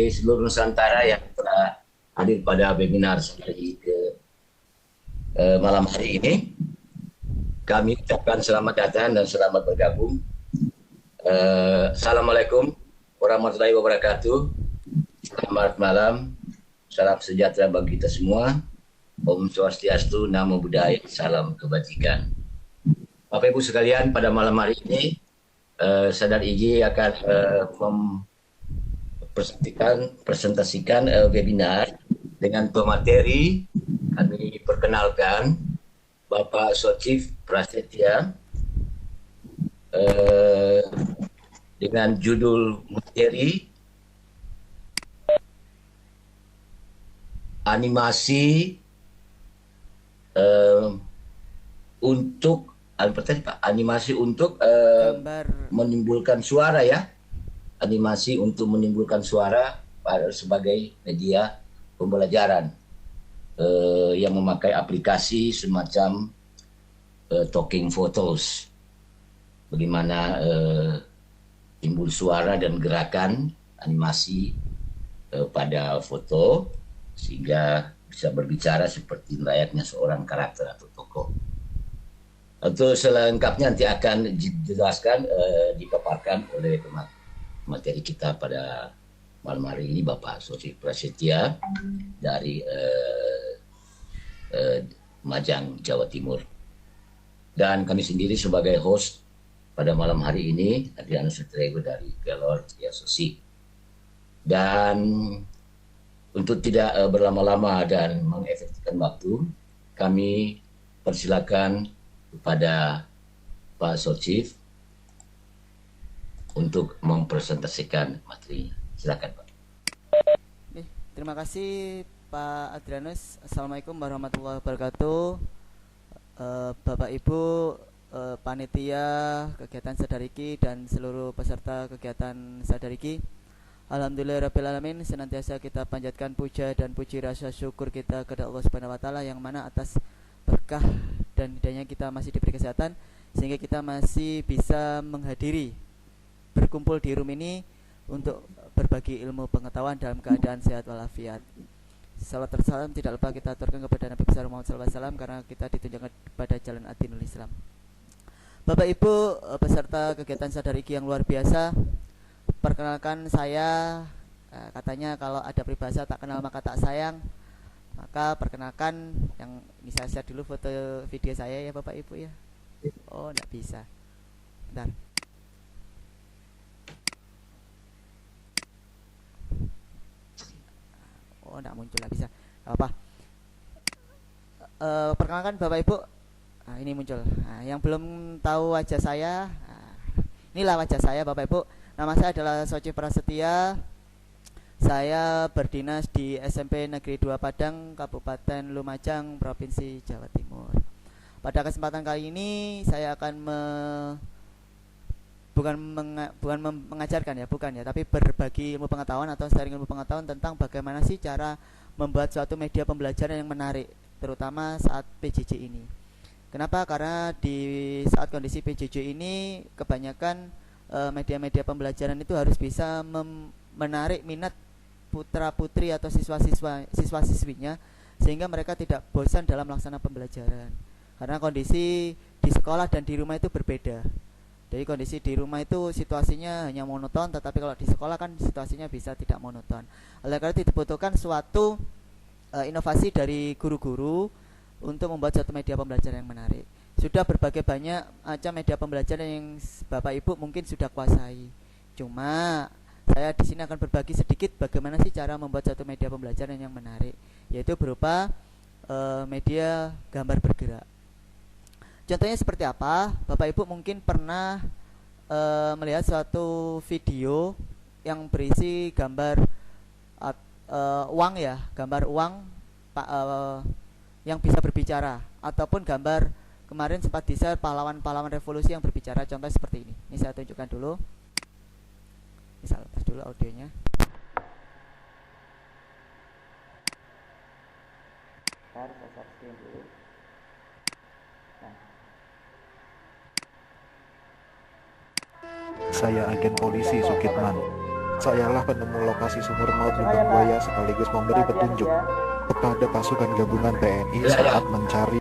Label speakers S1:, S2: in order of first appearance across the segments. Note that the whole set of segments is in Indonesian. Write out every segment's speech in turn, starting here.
S1: seluruh Nusantara yang telah hadir pada webinar hari ke malam hari ini. Kami ucapkan selamat datang dan selamat bergabung. Assalamualaikum warahmatullahi wabarakatuh. Selamat malam, salam sejahtera bagi kita semua. Om Swastiastu, Namo Buddhaya, salam kebajikan. Bapak Ibu sekalian, pada malam hari ini Sadar IJ akan presentasikan webinar dengan pemateri. Kami perkenalkan Bapak Sochif Prasetya dengan judul materi animasi untuk animasi untuk menimbulkan suara ya. Animasi untuk menimbulkan suara sebagai media pembelajaran yang memakai aplikasi semacam talking photos. Bagaimana timbul suara dan gerakan animasi pada foto sehingga bisa berbicara seperti layaknya seorang karakter atau tokoh. Untuk selengkapnya nanti akan dijelaskan, dipaparkan oleh materi kita pada malam hari ini Bapak Sochif Prasetya dari Majang, Jawa Timur. Dan kami sendiri sebagai host pada malam hari ini, Adrianus Sutrego dari Galor Yasosi. Dan untuk tidak berlama-lama dan mengefektifkan waktu, kami persilakan kepada Pak Sochif untuk mempresentasikan materinya. Silakan Pak.
S2: Terima kasih Pak Adrianus. Assalamualaikum warahmatullahi wabarakatuh. Bapak Ibu panitia kegiatan Sadariki dan seluruh peserta kegiatan Sadariki, alhamdulillahirrabbilalamin, senantiasa kita panjatkan puja dan puji rasa syukur kita kepada Allah Subhanahu wa taala yang mana atas berkah dan hidayahnya kita masih diberi kesehatan sehingga kita masih bisa menghadiri berkumpul di room ini untuk berbagi ilmu pengetahuan dalam keadaan sehat walafiat. Salawat dan salam tidak lupa kita aturkan kepada Nabi besar Muhammad SAW karena kita ditunjukkan pada jalan ad-dinul Islam. Bapak Ibu peserta kegiatan Sadariki yang luar biasa, perkenalkan saya, katanya kalau ada peribahasa tak kenal maka tak sayang, maka perkenalkan yang ini saya share dulu foto video saya ya Bapak Ibu ya. Oh enggak bisa, bentar. Oh enggak muncul, lah bisa apa. Perkenalkan Bapak Ibu, ini muncul. Yang belum tahu wajah saya, inilah wajah saya Bapak Ibu. Nama saya adalah Sochif Prasetya. Saya berdinas di SMP Negeri 2 Padang, Kabupaten Lumajang, Provinsi Jawa Timur. Pada kesempatan kali ini saya akan bukan mengajarkan ya, bukan ya, tapi berbagi ilmu pengetahuan atau sharing ilmu pengetahuan tentang bagaimana sih cara membuat suatu media pembelajaran yang menarik, terutama saat PJJ ini. Kenapa? Karena di saat kondisi PJJ ini kebanyakan media-media pembelajaran itu harus bisa menarik minat putra-putri atau siswa-siswinya sehingga mereka tidak bosan dalam melaksanakan pembelajaran. Karena kondisi di sekolah dan di rumah itu berbeda. Jadi kondisi di rumah itu situasinya hanya monoton, tetapi kalau di sekolah kan situasinya bisa tidak monoton. Oleh karena itu dibutuhkan suatu inovasi dari guru-guru untuk membuat suatu media pembelajaran yang menarik. Sudah berbagai banyak macam media pembelajaran yang Bapak Ibu mungkin sudah kuasai. Cuma saya di sini akan berbagi sedikit bagaimana sih cara membuat suatu media pembelajaran yang menarik, yaitu berupa media gambar bergerak. Contohnya seperti apa? Bapak Ibu mungkin pernah melihat suatu video yang berisi gambar uang ya, gambar uang yang bisa berbicara, ataupun gambar kemarin sempat di-share pahlawan-pahlawan revolusi yang berbicara. Contoh seperti ini. Ini saya tunjukkan dulu. Bisa lepas dulu audionya. Saya share screen dulu.
S3: Saya agen polisi Sukitman. Sayalah penemu lokasi sumur maut lubang buaya sekaligus memberi petunjuk kepada pasukan gabungan TNI saat mencari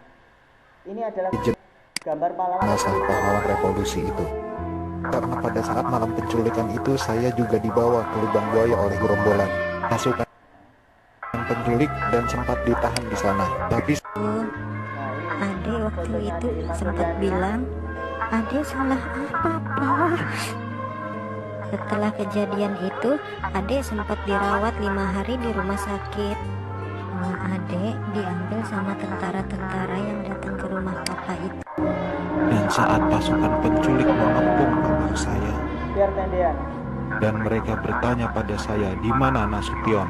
S2: Ini adalah gambar pahlawan
S3: jenazah pahlawan revolusi itu. Karena pada saat malam penculikan itu saya juga dibawa ke lubang buaya oleh gerombolan pasukan penculik dan sempat ditahan di sana. Tapi
S4: Ade waktu itu sempat bilang, Ade salah apa, Pak? Setelah kejadian itu, Ade sempat dirawat 5 hari di rumah sakit. Ade diambil sama tentara-tentara yang datang ke rumah papa itu.
S3: dan saat pasukan penculik mengepung kamar saya, dan mereka bertanya pada saya, di mana Nasution?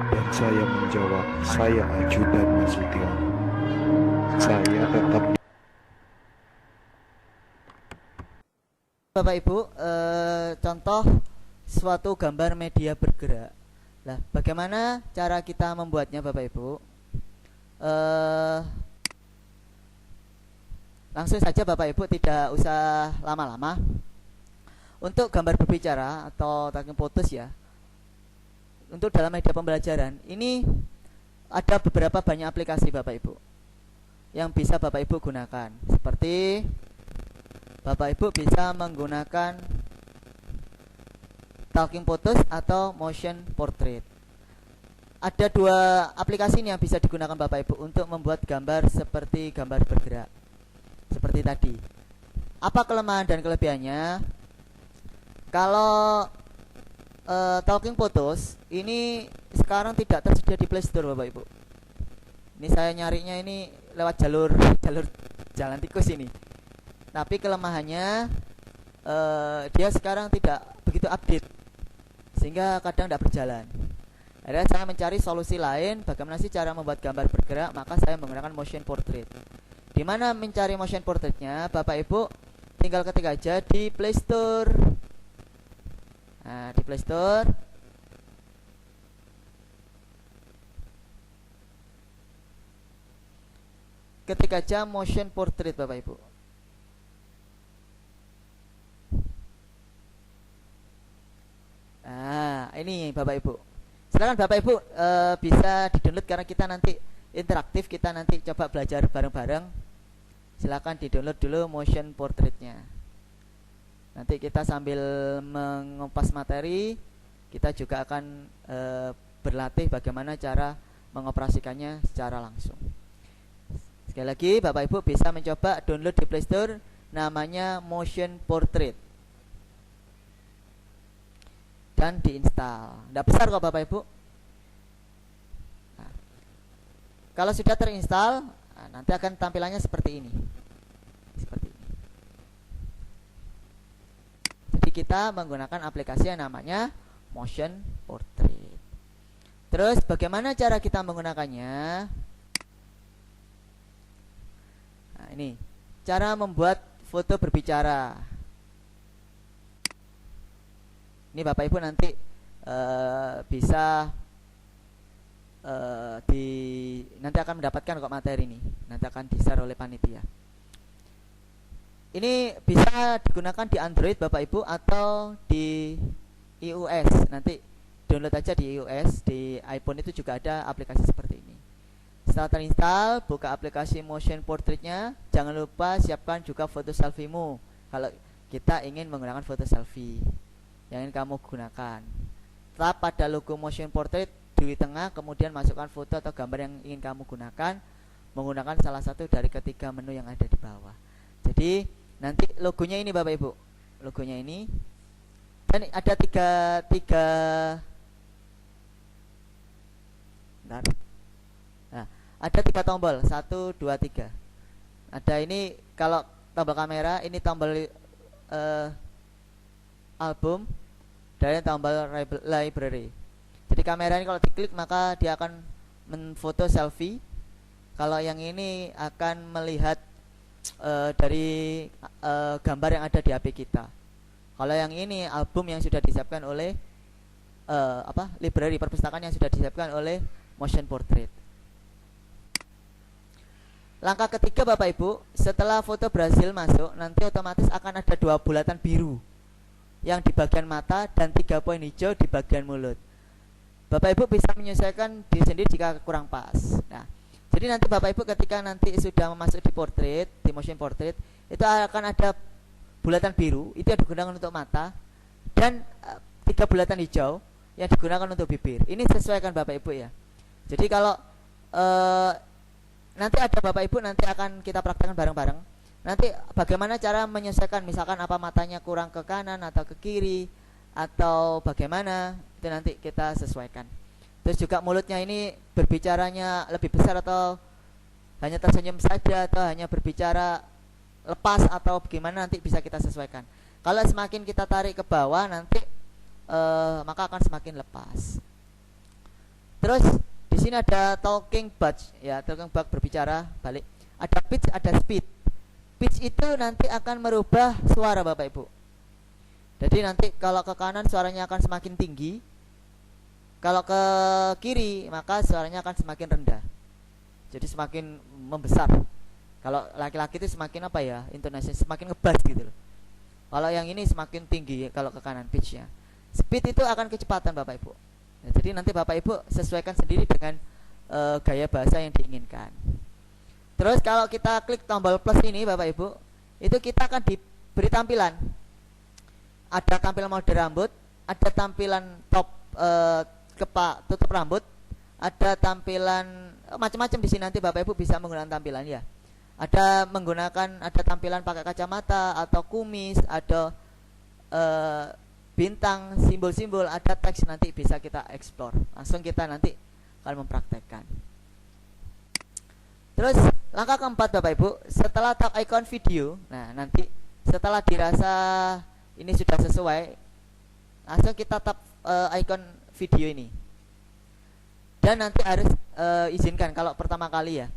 S3: Dan saya menjawab, saya ajudan Nasution. Saya tetap
S2: Bapak Ibu, contoh suatu gambar media bergerak. Nah, bagaimana cara kita membuatnya Bapak Ibu? Langsung saja Bapak Ibu, tidak usah lama-lama. Untuk gambar berbicara atau talking photos ya, untuk dalam media pembelajaran ini ada beberapa banyak aplikasi Bapak Ibu yang bisa Bapak Ibu gunakan. Seperti Bapak Ibu bisa menggunakan talking photos atau motion portrait. Ada 2 aplikasi ini yang bisa digunakan Bapak Ibu untuk membuat gambar seperti gambar bergerak seperti tadi. Apa kelemahan dan kelebihannya? Kalau talking photos ini sekarang tidak tersedia di Play Store Bapak Ibu. Ini saya nyarinya ini lewat jalur jalan tikus ini. Tapi kelemahannya dia sekarang tidak begitu update, sehingga kadang tidak berjalan. Akhirnya saya mencari solusi lain, bagaimana sih cara membuat gambar bergerak, maka saya menggunakan motion portrait. Di mana mencari motion portraitnya? Bapak Ibu tinggal ketik aja di Play Store. Nah, di Play Store ketik aja motion portrait Bapak Ibu. Nah, ini Bapak Ibu. Silakan Bapak Ibu bisa di-download karena kita nanti interaktif, kita nanti coba belajar bareng-bareng. Silakan di-download dulu motion portraitnya. Nanti kita sambil mengupas materi, kita juga akan berlatih bagaimana cara mengoperasikannya secara langsung. Sekali lagi Bapak Ibu bisa mencoba download di Play Store, namanya motion portrait, dan diinstal. Tidak besar kok Bapak Ibu. Nah, kalau sudah terinstall, nanti akan tampilannya seperti ini. Seperti ini. Jadi kita menggunakan aplikasi yang namanya motion portrait. Terus bagaimana cara kita menggunakannya? Nah, ini cara membuat foto berbicara. Ini Bapak Ibu nanti bisa nanti akan mendapatkan kok materi ini. Nanti akan di-share oleh panitia. Ini bisa digunakan di Android Bapak Ibu atau di iOS. Nanti download aja di iOS, di iPhone itu juga ada aplikasi seperti ini. Setelah terinstall, buka aplikasi motion portraitnya. Jangan lupa siapkan juga foto selfie-mu kalau kita ingin menggunakan foto selfie yang ingin kamu gunakan. Tap pada logo motion portrait di tengah, kemudian masukkan foto atau gambar yang ingin kamu gunakan menggunakan salah satu dari ketiga menu yang ada di bawah. Jadi nanti logonya ini Bapak Ibu, logonya ini, dan ada tiga bentar. Nah, ada 3 tombol, 1, 2, 3. Ada ini kalau tombol kamera, ini tombol album, dan tombol library. Jadi kamera ini kalau diklik maka dia akan memfoto selfie. Kalau yang ini akan melihat dari gambar yang ada di HP kita. Kalau yang ini album yang sudah disiapkan oleh library, perpustakaan yang sudah disiapkan oleh motion portrait. Langkah ketiga Bapak Ibu, setelah foto berhasil masuk, nanti otomatis akan ada 2 bulatan biru. yang di bagian mata dan 3 poin hijau di bagian mulut. Bapak Ibu bisa menyesuaikan diri sendiri jika kurang pas. Nah, jadi nanti Bapak Ibu ketika nanti sudah masuk di portrait, di motion portrait, itu akan ada bulatan biru, itu yang digunakan untuk mata, dan 3 bulatan hijau yang digunakan untuk bibir. Ini sesuaikan Bapak Ibu ya. Jadi kalau nanti ada Bapak Ibu nanti akan kita praktekkan bareng-bareng. Nanti bagaimana cara menyesuaikan, misalkan apa matanya kurang ke kanan atau ke kiri, atau bagaimana, itu nanti kita sesuaikan. Terus juga mulutnya ini berbicaranya lebih besar atau hanya tersenyum saja, atau hanya berbicara lepas atau bagaimana, nanti bisa kita sesuaikan. Kalau semakin kita tarik ke bawah nanti maka akan semakin lepas. Terus di sini ada talking bug ya, talking bug berbicara balik. Ada pitch, ada speed. Pitch itu nanti akan merubah suara Bapak Ibu. Jadi nanti kalau ke kanan suaranya akan semakin tinggi, kalau ke kiri maka suaranya akan semakin rendah. Jadi semakin membesar. Kalau laki-laki itu semakin apa ya, intonasi semakin ngebas gitu loh. Kalau yang ini semakin tinggi kalau ke kanan pitchnya. Speed itu akan kecepatan Bapak Ibu. Nah, jadi nanti Bapak Ibu sesuaikan sendiri dengan gaya bahasa yang diinginkan. Terus kalau kita klik tombol plus ini Bapak Ibu, itu kita akan diberi tampilan. Ada tampilan mode rambut, ada tampilan top tutup rambut, ada tampilan macam-macam di sini. Nanti Bapak Ibu bisa menggunakan tampilan ya. Ada tampilan pakai kacamata atau kumis, ada bintang, simbol-simbol, ada teks, nanti bisa kita explore. Langsung kita nanti akan mempraktekkan. Terus langkah keempat Bapak Ibu, setelah tap icon video, nah nanti setelah dirasa ini sudah sesuai, langsung kita tap icon video ini. Dan nanti harus izinkan kalau pertama kali ya.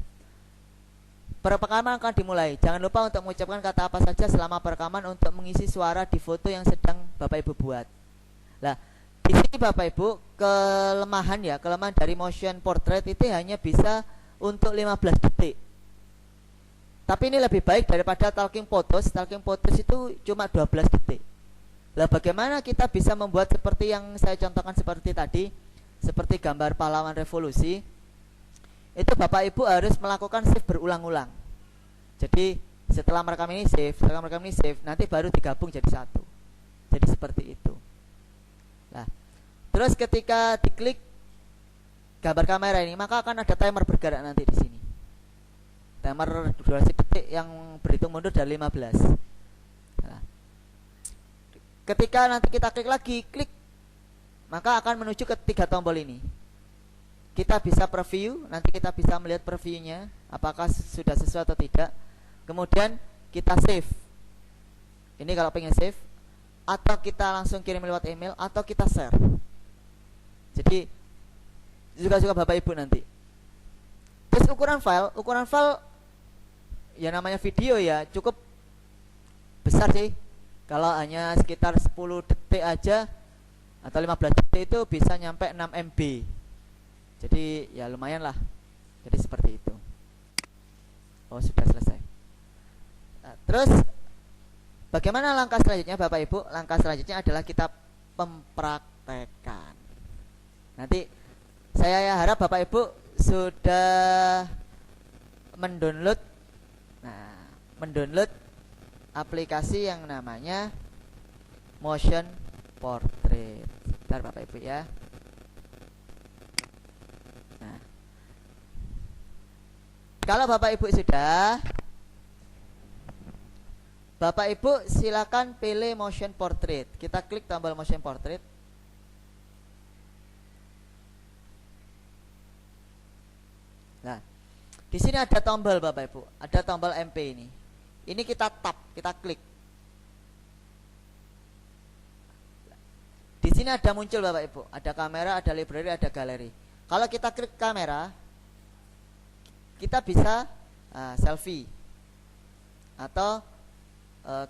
S2: Perekaman akan dimulai. Jangan lupa untuk mengucapkan kata apa saja selama perekaman untuk mengisi suara di foto yang sedang Bapak Ibu buat. Nah, di sini Bapak Ibu kelemahan dari motion portrait itu hanya bisa untuk 15 detik. Tapi ini lebih baik daripada talking photos. Talking photos itu cuma 12 detik. Lah bagaimana kita bisa membuat seperti yang saya contohkan seperti tadi, seperti gambar pahlawan revolusi? Itu Bapak Ibu harus melakukan save berulang-ulang. Jadi setelah merekam ini save, nanti baru digabung jadi satu. Jadi seperti itu. Nah, terus ketika diklik gambar kamera ini, maka akan ada timer bergerak nanti di sini. Timer durasi detik yang berhitung mundur dari 15. Nah, ketika nanti kita klik lagi, maka akan menuju ke 3 tombol ini. Kita bisa preview, nanti kita bisa melihat previewnya apakah sudah sesuai atau tidak. Kemudian kita save. Ini kalau pengen save, atau kita langsung kirim lewat email, atau kita share. Jadi juga Bapak Ibu nanti. Terus ukuran file ya namanya video ya cukup besar sih. Kalau hanya sekitar 10 detik aja atau 15 detik itu bisa nyampe 6 MB. Jadi ya lumayan lah. Jadi seperti itu. Oh, sudah selesai. Nah, terus bagaimana langkah selanjutnya Bapak Ibu? Langkah selanjutnya adalah kita mempraktekkan. Nanti saya harap Bapak Ibu sudah mendownload aplikasi yang namanya Motion Portrait. Bentar Bapak Ibu ya. Nah, kalau Bapak Ibu sudah, Bapak Ibu silakan pilih Motion Portrait. Kita klik tombol Motion Portrait. Nah, di sini ada tombol Bapak Ibu, ada tombol MP ini. Ini kita tap, kita klik. Di sini ada muncul Bapak Ibu, ada kamera, ada library, ada galeri. Kalau kita klik kamera, kita bisa selfie atau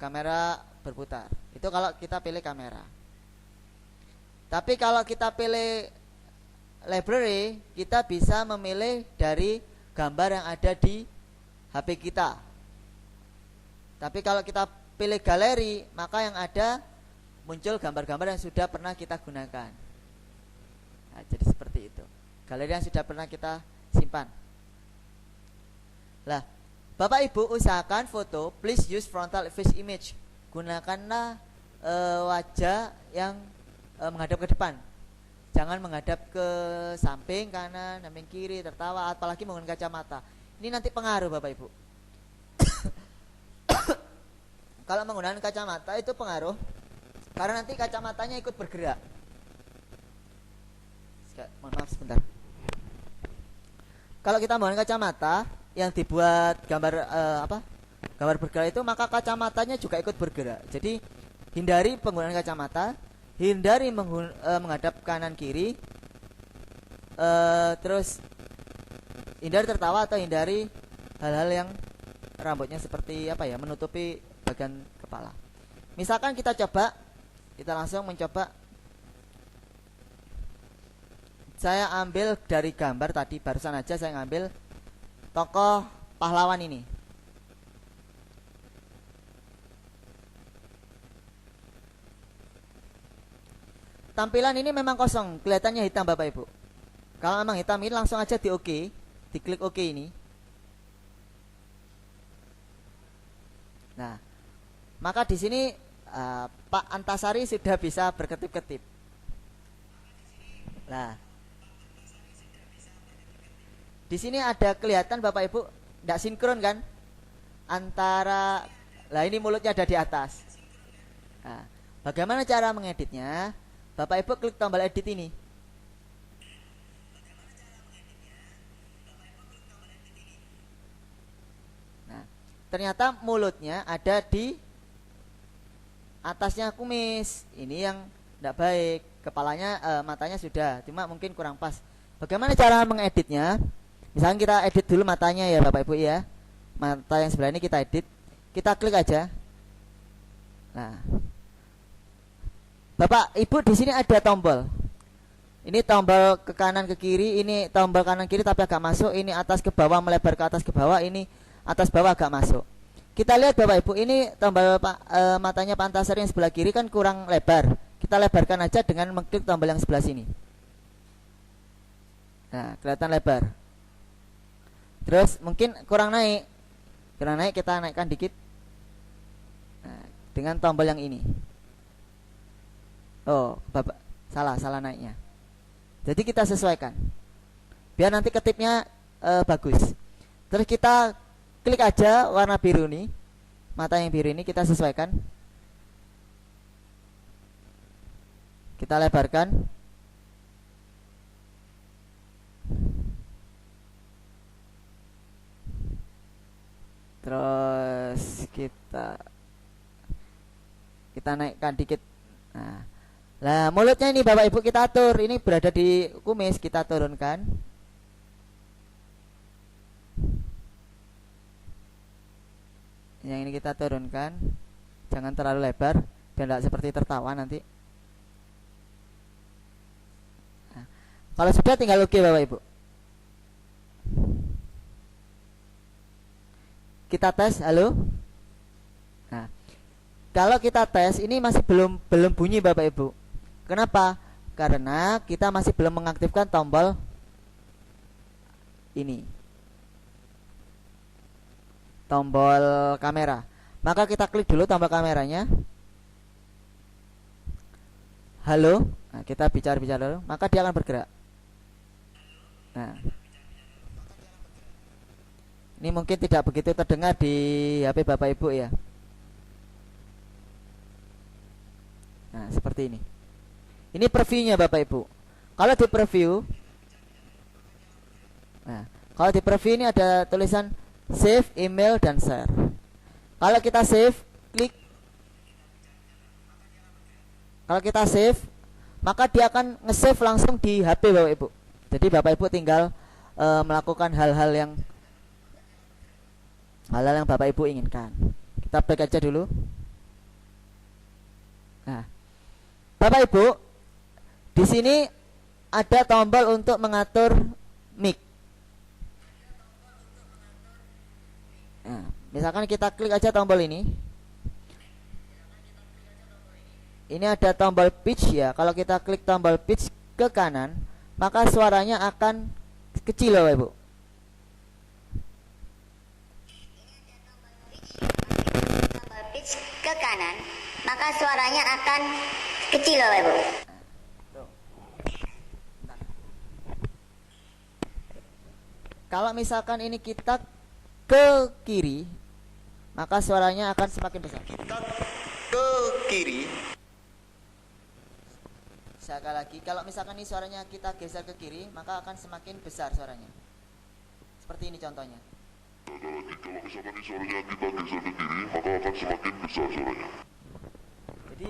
S2: kamera berputar. Itu kalau kita pilih kamera. Tapi kalau kita pilih library, kita bisa memilih dari gambar yang ada di HP kita. Tapi kalau kita pilih galeri, maka yang ada muncul gambar-gambar yang sudah pernah kita gunakan. Nah, jadi seperti itu. Galeri yang sudah pernah kita simpan. Lah, Bapak Ibu usahakan foto please use frontal face image. Gunakanlah wajah yang menghadap ke depan. Jangan menghadap ke samping, kanan, samping kiri, tertawa, apalagi menggunakan kacamata. Ini nanti pengaruh Bapak Ibu. Kalau menggunakan kacamata itu pengaruh, karena nanti kacamatanya ikut bergerak. Mohon maaf sebentar. Kalau kita menggunakan kacamata yang dibuat gambar gambar bergerak itu, maka kacamatanya juga ikut bergerak. Jadi hindari penggunaan kacamata, hindari menghadap kanan kiri, terus hindari tertawa atau hindari hal-hal yang rambutnya seperti menutupi bagian kepala. Misalkan kita langsung mencoba. Saya ambil dari gambar tadi, barusan aja saya ngambil tokoh pahlawan ini. Tampilan ini memang kosong, kelihatannya hitam Bapak Ibu. Kalau memang hitam ini langsung aja diklik OK ini. Nah, maka di sini Pak Antasari sudah bisa berkedip-kedip. Nah, di sini ada kelihatan Bapak Ibu, tidak sinkron kan? Ini mulutnya ada di atas. Nah, bagaimana cara mengeditnya? Bapak Ibu klik tombol edit ini. Nah, ternyata mulutnya ada di atasnya kumis. Ini yang tidak baik. Kepalanya, matanya sudah, cuma mungkin kurang pas. Bagaimana cara mengeditnya? Misalnya kita edit dulu matanya ya Bapak Ibu ya. Mata yang sebelah ini kita edit. Kita klik aja. Nah, Bapak Ibu di sini ada tombol. Ini tombol ke kanan ke kiri, ini tombol kanan kiri tapi agak masuk, ini atas ke bawah melebar ke atas ke bawah, ini atas bawah agak masuk. Kita lihat Bapak Ibu, ini tombol matanya Pak Antasari yang sebelah kiri kan kurang lebar. Kita lebarkan aja dengan mengklik tombol yang sebelah sini. Nah, kelihatan lebar. Terus mungkin kurang naik kita naikkan dikit. Nah, dengan tombol yang ini. Oh, Bapak, salah naiknya. Jadi kita sesuaikan. Biar nanti ketipnya bagus. Terus kita klik aja warna biru nih. Mata yang biru ini kita sesuaikan. Kita lebarkan. Terus kita naikkan dikit. Nah, mulutnya ini Bapak Ibu kita atur. Ini berada di kumis, kita turunkan. Yang ini kita turunkan. Jangan terlalu lebar, biar tidak seperti tertawa nanti. Nah, kalau sudah tinggal oke Bapak Ibu. Kita tes, halo. Nah, kalau kita tes ini masih belum bunyi Bapak Ibu. Kenapa? Karena kita masih belum mengaktifkan tombol ini, tombol kamera. Maka kita klik dulu tombol kameranya. Halo. Nah, kita bicara dulu, maka dia akan bergerak. Nah, ini mungkin tidak begitu terdengar di HP Bapak Ibu ya. Nah, seperti ini. Ini previewnya Bapak Ibu. Kalau di preview, ini ada tulisan save, email, dan share. Kalau kita save, klik. Kalau kita save, maka dia akan nge-save langsung di HP Bapak Ibu. Jadi Bapak Ibu tinggal melakukan hal-hal yang Bapak Ibu inginkan. Kita back aja dulu. Nah, Bapak Ibu, di sini ada tombol untuk mengatur mic. Nah, misalkan kita klik aja tombol ini. ini ada tombol pitch ya. Kalau kita klik tombol pitch ke kanan, maka suaranya akan kecil Bapak Ibu.
S4: Tombol pitch ke kanan, maka suaranya akan kecil Bapak Ibu.
S2: Kalau misalkan ini kita ke kiri, maka suaranya akan semakin besar.
S5: Kita ke kiri.
S2: Sekali lagi, kalau misalkan ini suaranya kita geser ke kiri, maka akan semakin besar suaranya. Seperti ini contohnya.
S6: Kalau misalkan ini suaranya kita geser ke kiri, maka akan semakin besar suaranya.
S2: Jadi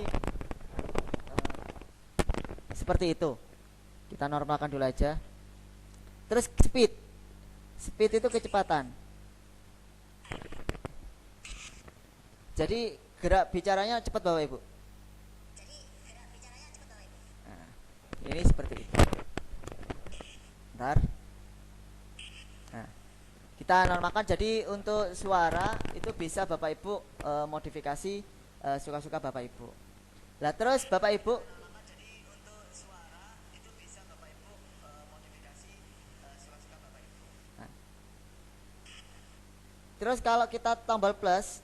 S2: seperti itu. Kita normalkan dulu aja. Terus speed. Speed itu kecepatan. Jadi gerak bicaranya cepat Bapak Ibu. Nah, ini seperti itu. Bentar. Nah, kita normalkan. Jadi untuk suara itu bisa Bapak Ibu modifikasi suka-suka Bapak Ibu. Lah terus Bapak Ibu terus kalau kita tombol plus,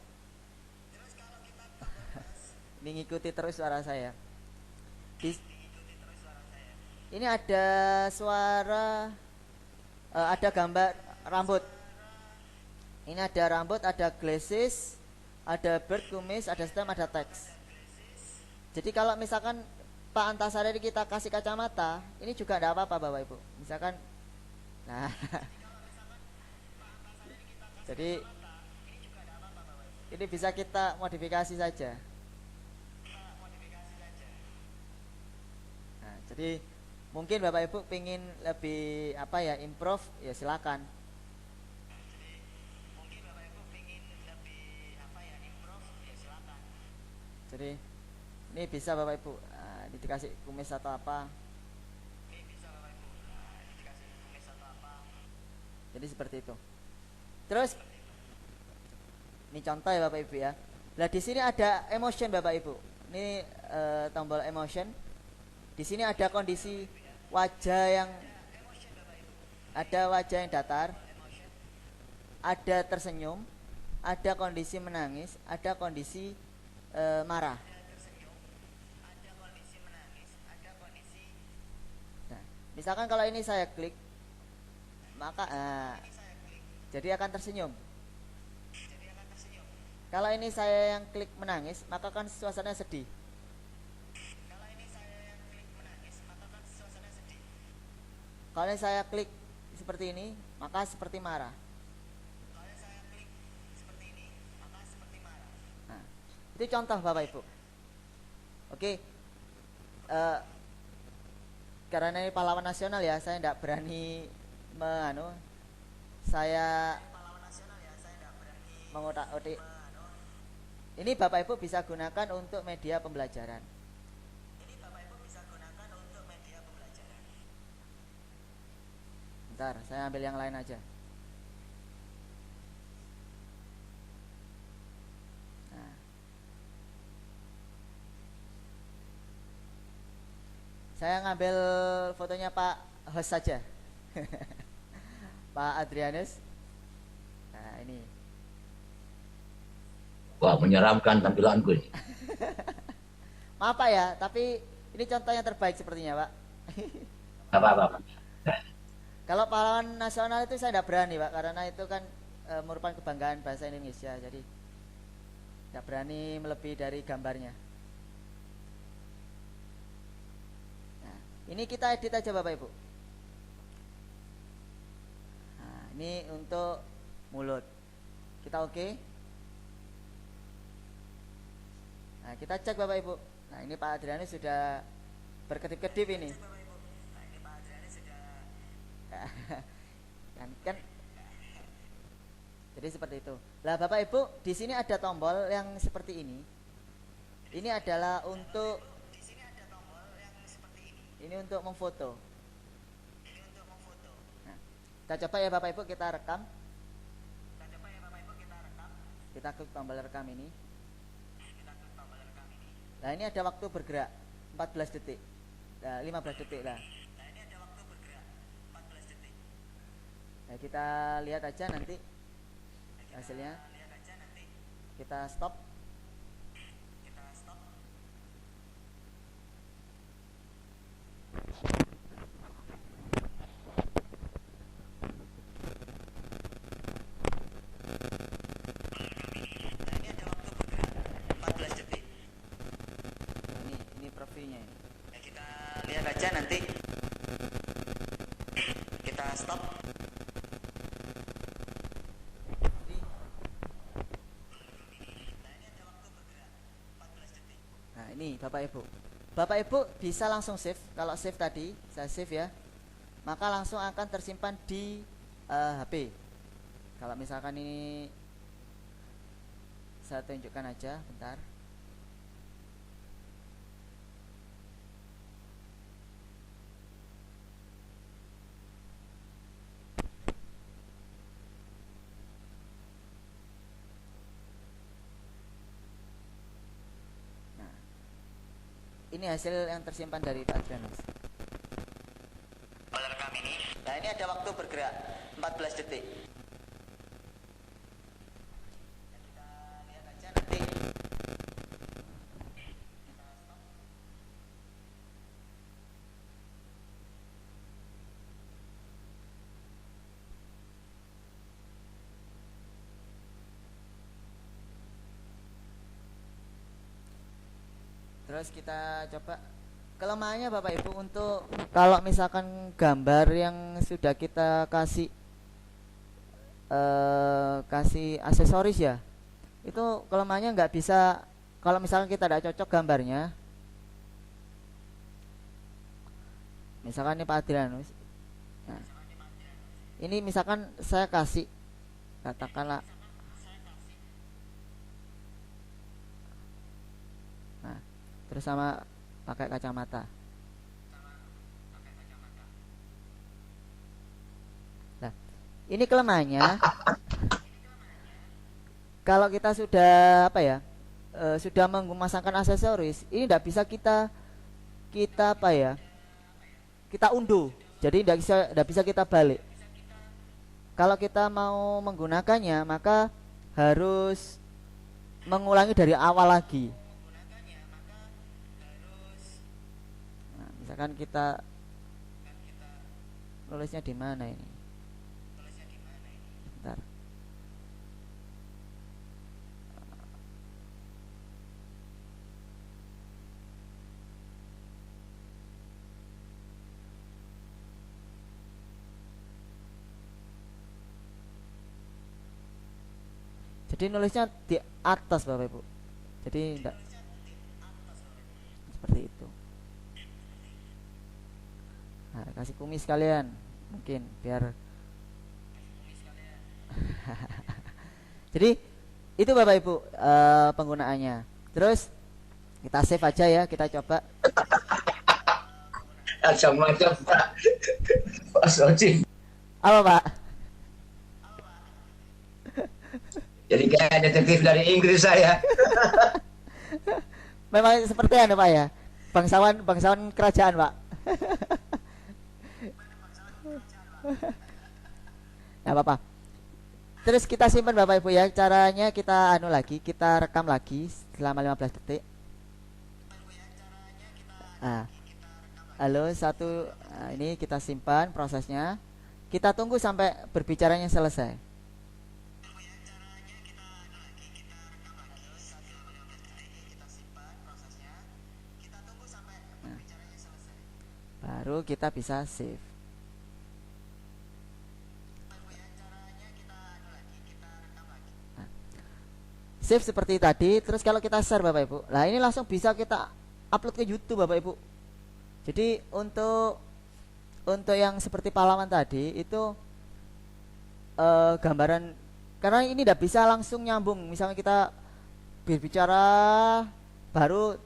S2: ini ngikuti terus suara saya. Ini ada suara, ada gambar rambut. Ini ada rambut, ada glasses, ada bird, kumis, ada stem, ada teks. Jadi kalau misalkan Pak Antasari kita kasih kacamata, ini juga tidak apa-apa Bapak Ibu. Misalkan, nah. Jadi ini bisa kita modifikasi saja. Nah, jadi mungkin Bapak Ibu pengen lebih apa ya, improve ya silakan. Jadi ini bisa Bapak Ibu dikasih kumis atau apa. Jadi seperti itu. Terus ini contoh ya Bapak Ibu ya. Nah di sini ada emotion Bapak Ibu. Ini tombol emotion. Di sini ada kondisi wajah yang datar, ada tersenyum, ada kondisi menangis, ada kondisi marah. Nah, misalkan kalau ini saya klik, maka jadi akan tersenyum. Kalau ini saya yang klik menangis, maka kan suasana sedih. Kalau ini saya klik seperti ini, maka seperti marah. Nah, itu contoh Bapak Ibu. Oke, karena ini pahlawan nasional ya, saya tidak berani mengotak-otik. Ini Bapak Ibu bisa gunakan untuk media pembelajaran. Bentar, saya ambil yang lain aja. Nah. Saya ngambil fotonya Pak host saja. Pak Adrianus. Nah, ini.
S1: Wah, menyeramkan tampilanku ini.
S2: Maaf Pak ya, tapi ini contoh yang terbaik sepertinya Pak.
S1: Apa-apa.
S2: Kalau pahlawan nasional itu saya tidak berani Pak, karena itu kan merupakan kebanggaan bahasa Indonesia. Jadi tidak berani melebihi dari gambarnya. Nah, ini kita edit aja Bapak Ibu. Nah, ini untuk mulut. Kita oke? Nah, kita cek Bapak Ibu. Nah, ini Pak Adrianus sudah berkedip-kedip ini. kan jadi seperti itu. Lah Bapak Ibu, di sini ada tombol yang seperti ini. Ini adalah untuk ini untuk memfoto. Nah, kita coba ya Bapak Ibu, kita rekam. Kita klik tombol rekam ini. Nah, ini ada waktu bergerak 14 detik. Nah, 15 detik lah. Nah, kita lihat aja nanti hasilnya. Kita stop. Ini profilnya. Nah, kita lihat aja nanti. Kita stop. Nah, ini Bapak Ibu. Bapak Ibu bisa langsung save. Kalau save tadi, saya save ya. Maka langsung akan tersimpan di HP. Kalau misalkan ini saya tunjukkan aja, bentar. Ini hasil yang tersimpan dari Pak Adrianus. Nah, ini ada waktu bergerak 14 detik. Kita lihat aja nanti. Terus kita coba kelemahannya Bapak Ibu untuk kalau misalkan gambar yang sudah kita kasih aksesoris ya, itu kelemahannya nggak bisa. Kalau misalkan kita tidak cocok gambarnya, misalkan ini Pak Adrianus, nah, ini misalkan saya kasih katakanlah, nah, terus sama pakai kacamata. Nah, ini kelemahannya. Kalau kita sudah sudah memasangkan aksesoris, ini tidak bisa kita unduh. Jadi tidak bisa kita balik. Kalau kita mau menggunakannya, maka harus mengulangi dari awal lagi. Nah, misalkan kita nulisnya di mana ini? Bentar. Jadi nulisnya di atas Bapak Ibu. Jadi enggak seperti itu. Nah, kasih kumis kalian mungkin biar jadi itu Bapak Ibu penggunaannya. Terus kita save aja ya, kita coba.
S1: Macam-macam Pak. Pak Soci.
S2: Apa Pak?
S1: Jadi kayak detektif dari Inggris saya.
S2: Memang seperti anu Pak ya. Bangsawan kerajaan Pak. Nah Bapak. Terus kita simpan Bapak Ibu ya. Caranya kita kita rekam lagi selama 15 detik. Nah, halo satu. Nah, ini kita simpan prosesnya. Kita tunggu sampai berbicaranya selesai. Baru kita bisa save. Nah, save seperti tadi. Terus kalau kita share Bapak Ibu, nah ini langsung bisa kita upload ke YouTube Bapak Ibu. Jadi untuk yang seperti pahlawan tadi itu gambaran, karena ini tidak bisa langsung nyambung. Misalnya kita berbicara baru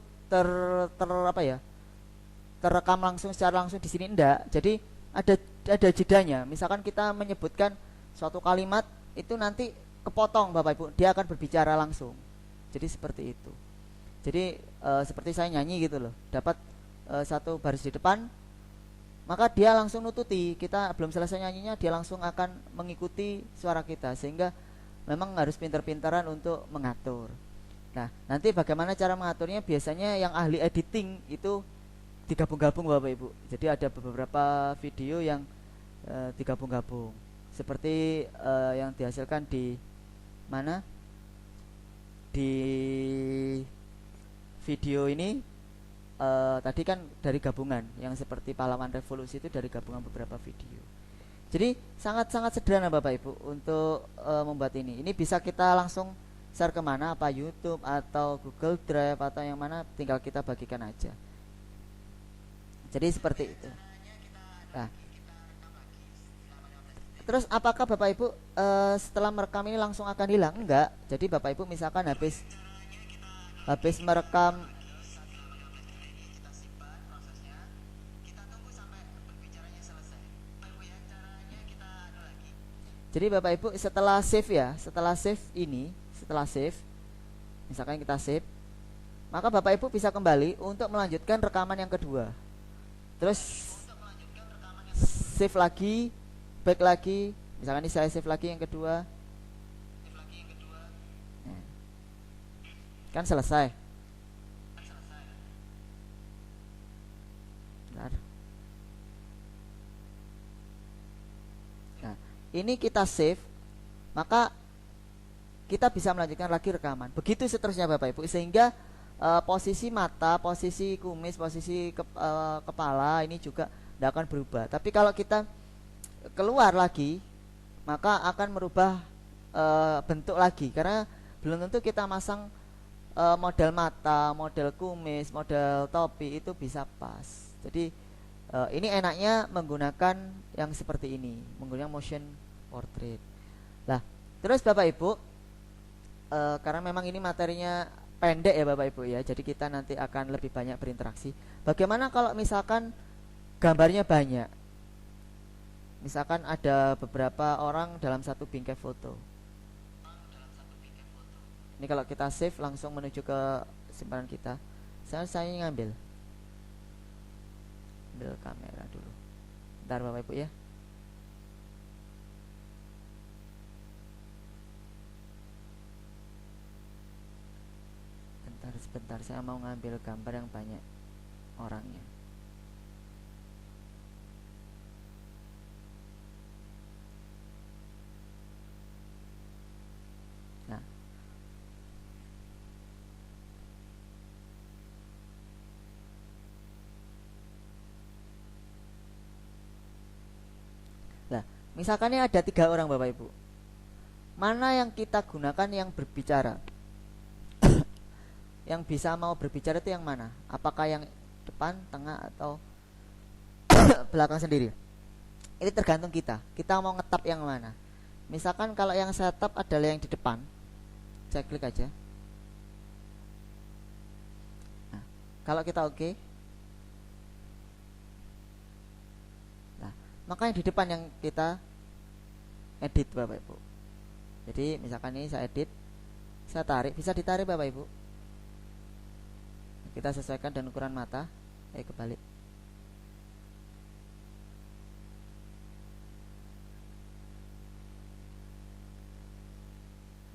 S2: terekam langsung secara langsung di sini enggak. Jadi ada jedanya. Misalkan kita menyebutkan suatu kalimat itu nanti kepotong Bapak Ibu, dia akan berbicara langsung. Jadi seperti itu. Jadi seperti saya nyanyi gitu loh, dapat satu baris di depan, maka dia langsung nututi. Kita belum selesai nyanyinya, dia langsung akan mengikuti suara kita, sehingga memang harus pintar-pintaran untuk mengatur. Nah, nanti bagaimana cara mengaturnya? Biasanya yang ahli editing itu digabung-gabung Bapak Ibu. Jadi ada beberapa video yang digabung-gabung. Seperti yang dihasilkan di mana? Di video ini tadi kan dari gabungan, yang seperti pahlawan revolusi itu dari gabungan beberapa video. Jadi sangat-sangat sederhana Bapak Ibu untuk membuat ini. Ini bisa kita langsung share kemana, apa YouTube atau Google Drive atau yang mana, tinggal kita bagikan aja. Jadi seperti itu. Nah, terus apakah Bapak Ibu setelah merekam ini langsung akan hilang? Enggak. Jadi Bapak Ibu misalkan habis merekam, jadi Bapak Ibu setelah save ya, setelah save, misalkan kita save, maka Bapak Ibu bisa kembali untuk melanjutkan rekaman yang kedua. Terus save lagi, back lagi, misalkan ini saya save lagi yang kedua, kan selesai. Bentar. Nah, ini kita save, maka kita bisa melanjutkan lagi rekaman. Begitu seterusnya Bapak Ibu, sehingga posisi mata, posisi kumis, posisi kepala ini juga tidak akan berubah. Tapi kalau kita keluar lagi, maka akan merubah bentuk lagi, karena belum tentu kita masang model mata, model kumis, model topi itu bisa pas. Jadi ini enaknya menggunakan yang seperti ini, menggunakan motion portrait. Lah, terus Bapak Ibu, karena memang ini materinya pendek ya Bapak Ibu ya, jadi kita nanti akan lebih banyak berinteraksi. Bagaimana kalau misalkan gambarnya banyak? Misalkan ada beberapa orang dalam satu bingkai foto. Ini kalau kita save langsung menuju ke simpanan kita. Saya ambil kamera dulu. Bentar Bapak Ibu ya. Sebentar, saya mau ngambil gambar yang banyak orangnya. Nah, misalkan ada 3 orang Bapak Ibu, mana yang kita gunakan yang berbicara? Yang bisa mau berbicara itu yang mana? Apakah yang depan, tengah, atau belakang sendiri? Ini tergantung kita. Kita mau ngetap yang mana. Misalkan kalau yang saya tap adalah yang di depan, saya klik aja. Nah, kalau kita oke, nah, maka yang di depan yang kita edit Bapak Ibu. Jadi misalkan ini saya edit, saya tarik, bisa ditarik Bapak Ibu. Kita sesuaikan dengan ukuran mata. Kebalik.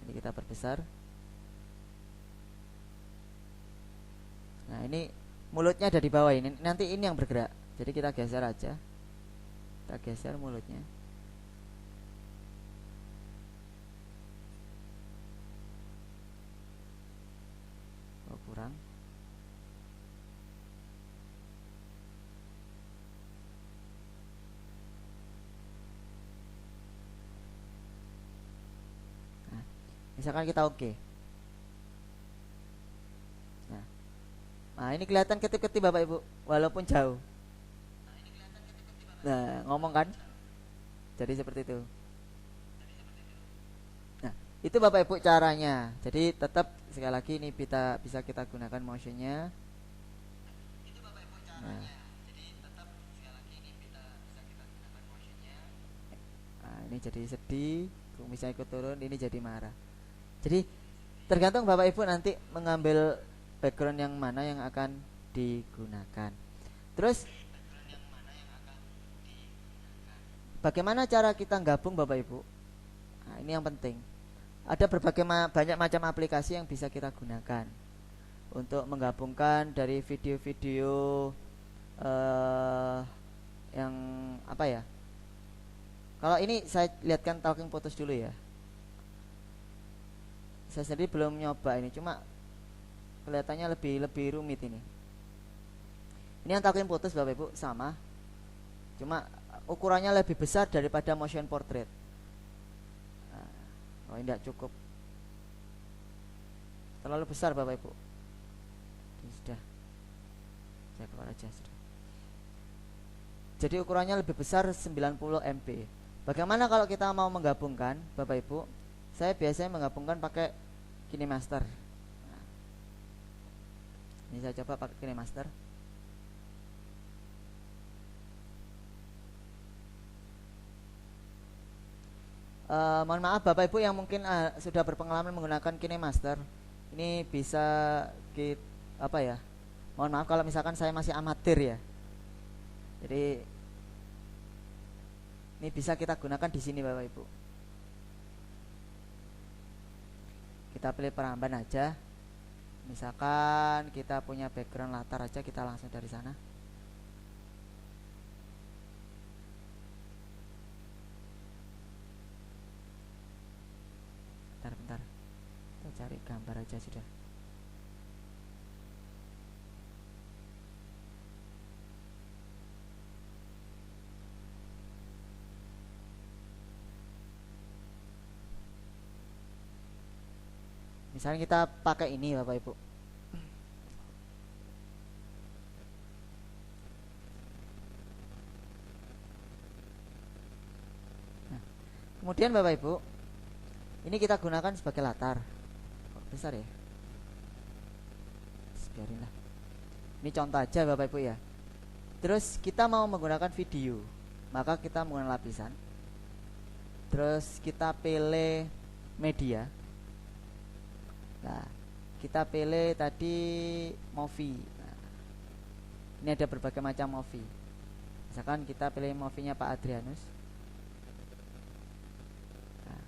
S2: Ini kita perbesar. Nah, ini mulutnya ada di bawah ini. Nanti ini yang bergerak. Jadi kita geser aja. Kita geser mulutnya. Oh, kurang. Misalkan kita oke. Nah, ini kelihatan ketip-ketip Bapak Ibu, walaupun jauh. Nah, ngomong kan? Jadi seperti itu. Nah, itu Bapak Ibu caranya. Jadi tetap sekali lagi ini bisa kita gunakan motionnya. Nah, ini jadi sedih, kumisnya ikut turun, ini jadi marah. Jadi tergantung Bapak Ibu nanti mengambil background yang mana yang akan digunakan. Terus bagaimana cara kita gabung Bapak Ibu? Nah, ini yang penting. Ada berbagai banyak macam aplikasi yang bisa kita gunakan untuk menggabungkan dari video-video yang apa ya? Kalau ini saya lihatkan Talking Photos dulu ya. Saya sendiri belum nyoba ini, cuma kelihatannya lebih rumit ini. Ini yang Talking Photos Bapak Ibu sama, cuma ukurannya lebih besar daripada motion portrait. Nah, oh ini tidak cukup, terlalu besar Bapak Ibu. Ini sudah, saya keluar aja sudah. Jadi ukurannya lebih besar 90 MB. Bagaimana kalau kita mau menggabungkan Bapak Ibu? Saya biasanya menggabungkan pakai KineMaster. Nah, ini saya coba pakai KineMaster. Mohon maaf Bapak Ibu yang mungkin sudah berpengalaman menggunakan KineMaster. Ini bisa apa ya? Mohon maaf kalau misalkan saya masih amatir ya. Jadi ini bisa kita gunakan di sini Bapak Ibu. Kita pilih peramban aja. Misalkan kita punya background latar aja, kita langsung dari sana. Bentar. Kita cari gambar aja sudah. Misalnya kita pakai ini Bapak Ibu. Nah, kemudian Bapak Ibu, ini kita gunakan sebagai latar. Kok besar ya? Biarinlah. Ini contoh aja Bapak Ibu ya. Terus kita mau menggunakan video, maka kita menggunakan lapisan. Terus kita pilih media. Nah, kita pilih tadi movie. Nah, ini ada berbagai macam movie. Misalkan kita pilih movie-nya Pak Adrianus. Nah,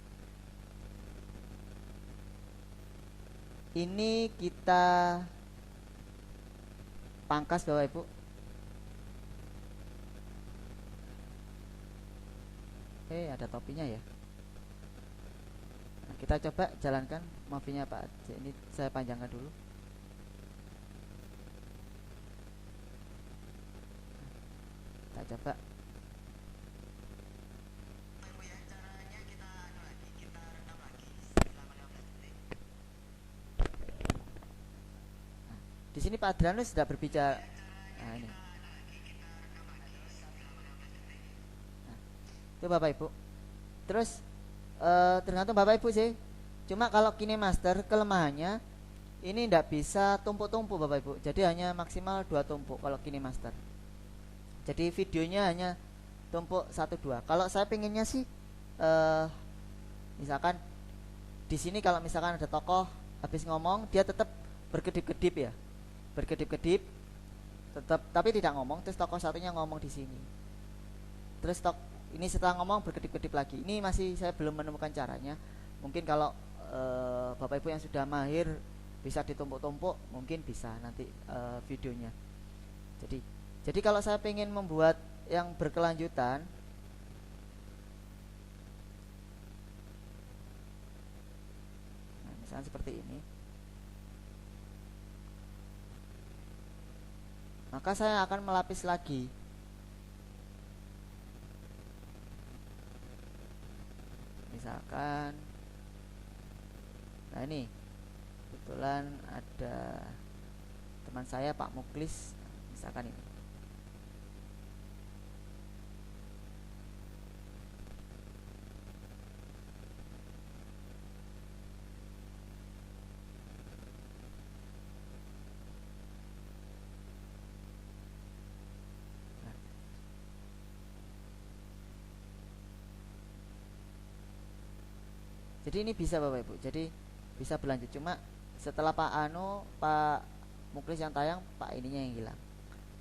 S2: ini kita pangkas Bapak Ibu. Ada topinya ya. Nah, kita coba jalankan movie-nya Pak Ade. Ini saya panjangkan dulu. Kita coba. Nah, di sini Pak Adrianus sudah berbicara. Nah, ini. Itu Bapak Ibu. Terus tergantung Bapak Ibu sih. Cuma kalau KineMaster kelemahannya ini tidak bisa tumpuk-tumpuk Bapak Ibu. Jadi hanya maksimal 2 tumpuk kalau KineMaster. Jadi videonya hanya tumpuk 1-2. Kalau saya pengennya sih misalkan di sini kalau misalkan ada tokoh habis ngomong, dia tetap berkedip-kedip ya. Berkedip-kedip tetap, tapi tidak ngomong, terus tokoh satunya ngomong di sini. Terus ini setelah ngomong berkedip-kedip lagi. Ini masih saya belum menemukan caranya. Mungkin kalau Bapak Ibu yang sudah mahir bisa ditumpuk-tumpuk, mungkin bisa nanti videonya. Jadi kalau saya pengen membuat yang berkelanjutan, nah, misalnya seperti ini, maka saya akan melapis lagi. Misalkan, nah ini kebetulan ada teman saya Pak Muklis, misalkan ini. Jadi ini bisa Bapak Ibu, jadi bisa berlanjut. Cuma setelah Pak Muklis yang tayang, Pak ininya yang hilang,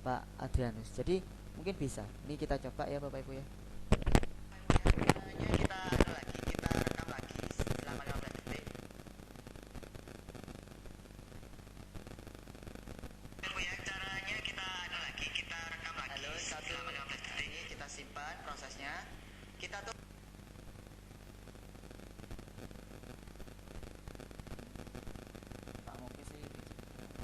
S2: Pak Adrianus. Jadi mungkin bisa. Ini kita coba ya Bapak Ibu ya.
S5: Kita anu lagi, kita rekam lagi selama 15 detik. Ya, caranya kita anu lagi, kita rekam lagi. Halo, selama 15 detik. Ini kita simpan prosesnya. Kita tuh
S2: Pak Muklis sih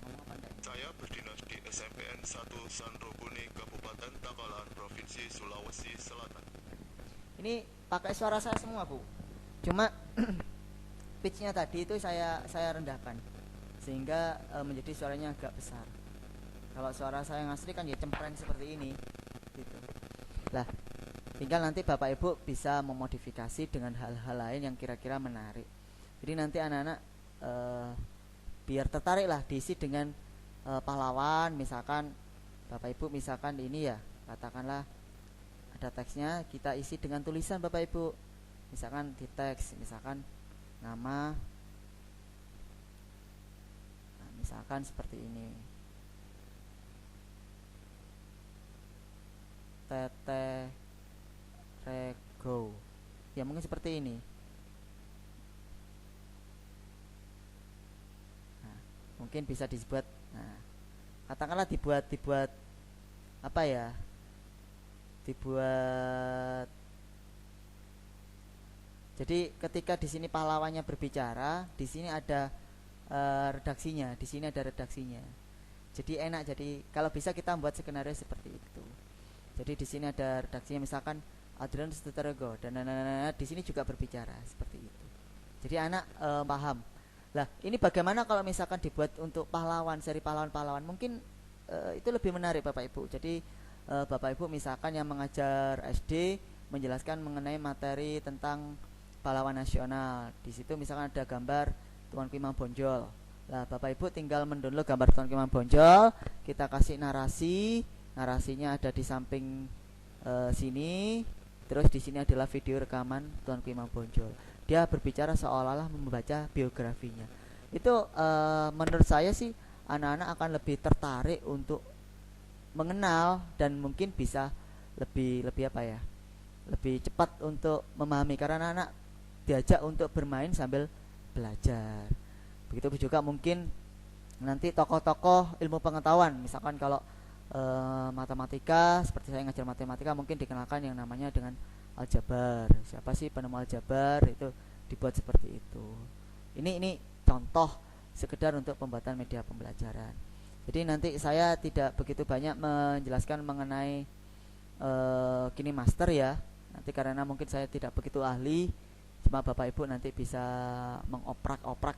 S2: ngomong apa enggak?
S6: Saya berdinas di SMPN 1 Sandrobone, Kabupaten Takalar, Provinsi Sulawesi Selatan.
S2: Ini pakai suara saya semua Bu, cuma pitchnya tadi itu saya rendahkan sehingga menjadi suaranya agak besar. Kalau suara saya yang asli kan ya cempreng seperti ini gitu. Lah tinggal nanti Bapak Ibu bisa memodifikasi dengan hal-hal lain yang kira-kira menarik. Jadi nanti anak-anak biar tertarik lah diisi dengan pahlawan. Misalkan Bapak Ibu misalkan ini ya, katakanlah ada teksnya, kita isi dengan tulisan Bapak Ibu. Misalkan di teks, misalkan nama, nah, misalkan seperti ini, Tete Rego, ya mungkin seperti ini. Nah, mungkin bisa dibuat, nah, katakanlah dibuat apa ya, dibuat. Jadi ketika di sini pahlawannya berbicara, di sini ada redaksinya, di sini ada redaksinya. Jadi enak. Jadi kalau bisa kita membuat skenario seperti itu. Jadi di sini ada redaksinya, misalkan Adrianus Tutarego dan di sini juga berbicara seperti itu. Jadi anak paham. Lah ini bagaimana kalau misalkan dibuat untuk pahlawan, seri pahlawan-pahlawan, mungkin itu lebih menarik Bapak Ibu. Jadi Bapak Ibu misalkan yang mengajar SD menjelaskan mengenai materi tentang pahlawan nasional. Di situ misalkan ada gambar Tuanku Imam Bonjol. Lah Bapak Ibu tinggal mendownload gambar Tuanku Imam Bonjol, kita kasih narasi, narasinya ada di samping sini. Terus di sini adalah video rekaman Tuanku Imam Bonjol. Dia berbicara seolah-olah membaca biografinya. Itu menurut saya sih anak-anak akan lebih tertarik untuk mengenal dan mungkin bisa lebih apa ya, lebih cepat untuk memahami karena anak diajak untuk bermain sambil belajar. Begitu juga mungkin nanti tokoh-tokoh ilmu pengetahuan, misalkan kalau matematika, seperti saya ngajar matematika, mungkin dikenalkan yang namanya dengan aljabar. Siapa sih penemu aljabar, itu dibuat seperti itu. Ini contoh sekedar untuk pembuatan media pembelajaran. Jadi nanti saya tidak begitu banyak menjelaskan mengenai KineMaster ya. Nanti karena mungkin saya tidak begitu ahli, cuma Bapak Ibu nanti bisa mengoprak-oprak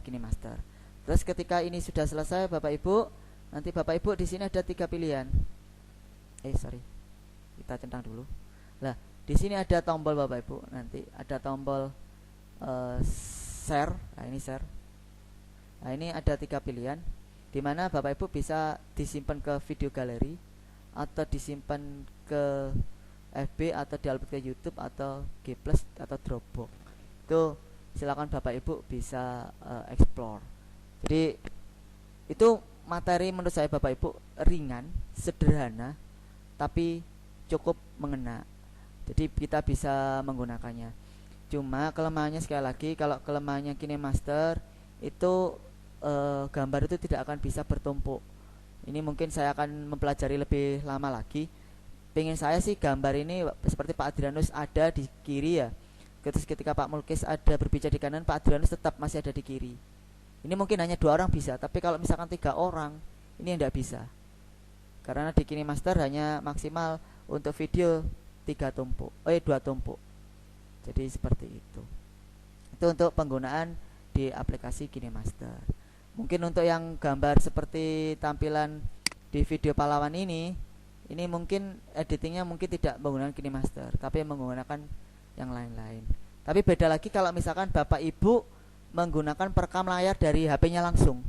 S2: KineMaster. Terus ketika ini sudah selesai Bapak Ibu, nanti Bapak Ibu di sini ada 3 pilihan. Kita centang dulu. Lah, di sini ada tombol Bapak Ibu. Nanti ada tombol share. Nah, ini share. Nah, ini ada 3 pilihan di mana Bapak Ibu bisa disimpan ke video galeri atau disimpan ke FB atau diupload ke YouTube atau G+ atau Dropbox. Itu silakan Bapak Ibu bisa explore. Jadi itu materi menurut saya Bapak Ibu ringan, sederhana, tapi cukup mengena. Jadi kita bisa menggunakannya. Cuma kelemahannya sekali lagi, kalau kelemahannya KineMaster itu gambar itu tidak akan bisa bertumpuk. Ini mungkin saya akan mempelajari lebih lama lagi. Pengen saya sih gambar ini seperti Pak Adrianus ada di kiri ya. Terus ketika Pak Mulkis ada berbicara di kanan, Pak Adrianus tetap masih ada di kiri. Ini mungkin hanya 2 orang bisa, tapi kalau misalkan 3 orang, ini tidak bisa. Karena di KineMaster hanya maksimal untuk video 2 tumpuk. Jadi seperti itu. Itu untuk penggunaan di aplikasi KineMaster. Mungkin untuk yang gambar seperti tampilan di video pahlawan ini mungkin editingnya mungkin tidak menggunakan KineMaster, tapi menggunakan yang lain-lain. Tapi beda lagi kalau misalkan Bapak Ibu menggunakan perekam layar dari HP-nya langsung.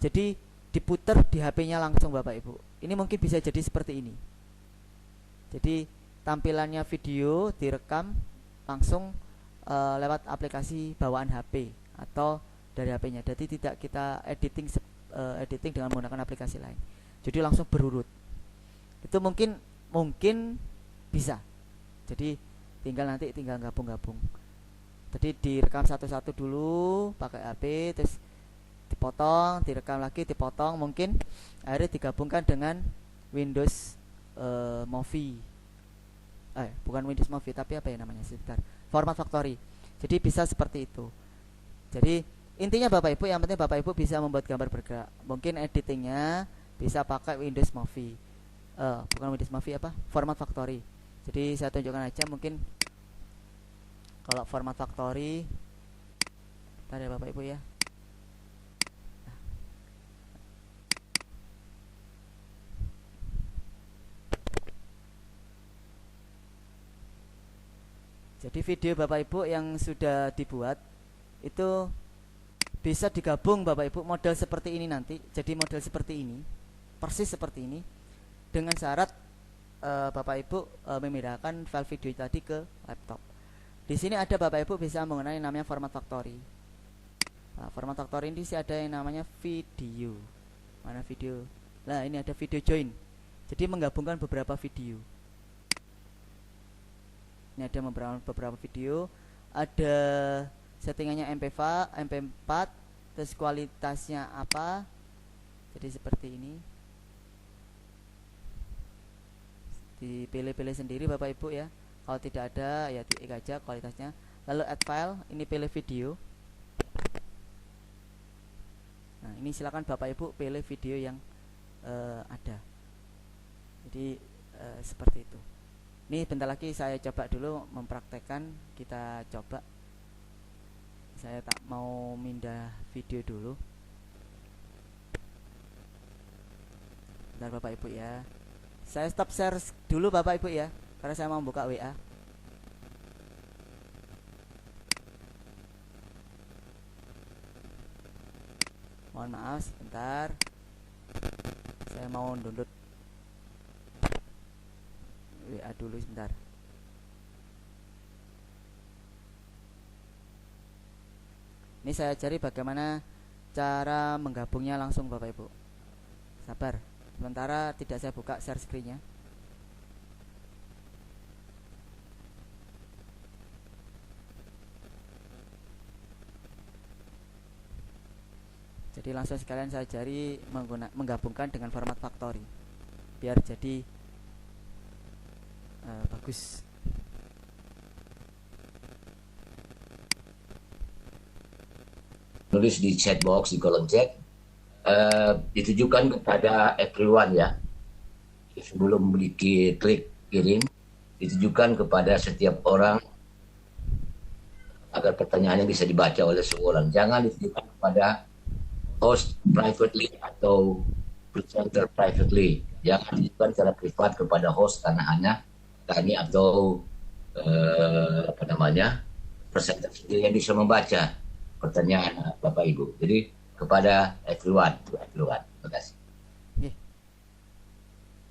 S2: Jadi diputer di HP-nya langsung Bapak Ibu. Ini mungkin bisa jadi seperti ini. Jadi tampilannya video direkam langsung lewat aplikasi bawaan HP atau dari HP-nya. Jadi tidak kita editing editing dengan menggunakan aplikasi lain. Jadi langsung berurut. Itu mungkin bisa. Jadi tinggal gabung-gabung. Jadi direkam satu-satu dulu pakai HP, terus dipotong, direkam lagi, dipotong, mungkin akhirnya digabungkan dengan Windows Movie. Bukan Windows Movie, tapi apa ya namanya? Sebentar. Format Factory. Jadi bisa seperti itu. Jadi intinya Bapak Ibu, yang penting Bapak Ibu bisa membuat gambar bergerak. Mungkin editingnya bisa pakai Windows Movie. Bukan Windows Movie, Format Factory. Jadi saya tunjukkan aja mungkin kalau Format Factory. Bentar ya Bapak Ibu ya. Jadi video Bapak Ibu yang sudah dibuat itu bisa digabung Bapak Ibu model seperti ini nanti. Jadi model seperti ini, persis seperti ini, dengan syarat Bapak Ibu memindahkan file video tadi ke laptop. Di sini ada Bapak Ibu bisa menggunakan yang namanya Format Factory. Nah, Format Factory ini sih ada yang namanya video. Mana video? Nah, ini ada video join. Jadi menggabungkan beberapa video. Ini ada beberapa video. Ada settingannya MP4, terus kualitasnya apa. Jadi seperti ini. Dipilih-pilih sendiri Bapak Ibu ya. Kalau tidak ada ya di aja kualitasnya. Lalu add file, ini pilih video. Nah, ini silakan Bapak Ibu pilih video yang ada. Jadi seperti itu. Ini bentar lagi saya coba dulu mempraktekkan, kita coba. Saya tak mau mindah video dulu. Bentar Bapak Ibu ya. Saya stop share dulu Bapak Ibu ya, karena saya mau buka WA. Mohon maaf sebentar. Saya mau download WA dulu sebentar. Ini saya cari bagaimana cara menggabungnya langsung Bapak Ibu. Sabar. Sementara tidak saya buka share screen-nya. Jadi langsung sekalian saya cari menggabungkan dengan Format Factory biar jadi bagus.
S1: Tulis di chat box di kolom chat, ditujukan kepada everyone ya. Sebelum klik kirim, ditujukan kepada setiap orang agar pertanyaannya bisa dibaca oleh semua orang. Jangan ditujukan kepada host privately atau presenter privately. Jangan ditujukan secara privat kepada host karena hanya kami atau presenter sendiri yang bisa membaca pertanyaan Bapak Ibu. Jadi kepada everyone. Terima kasih.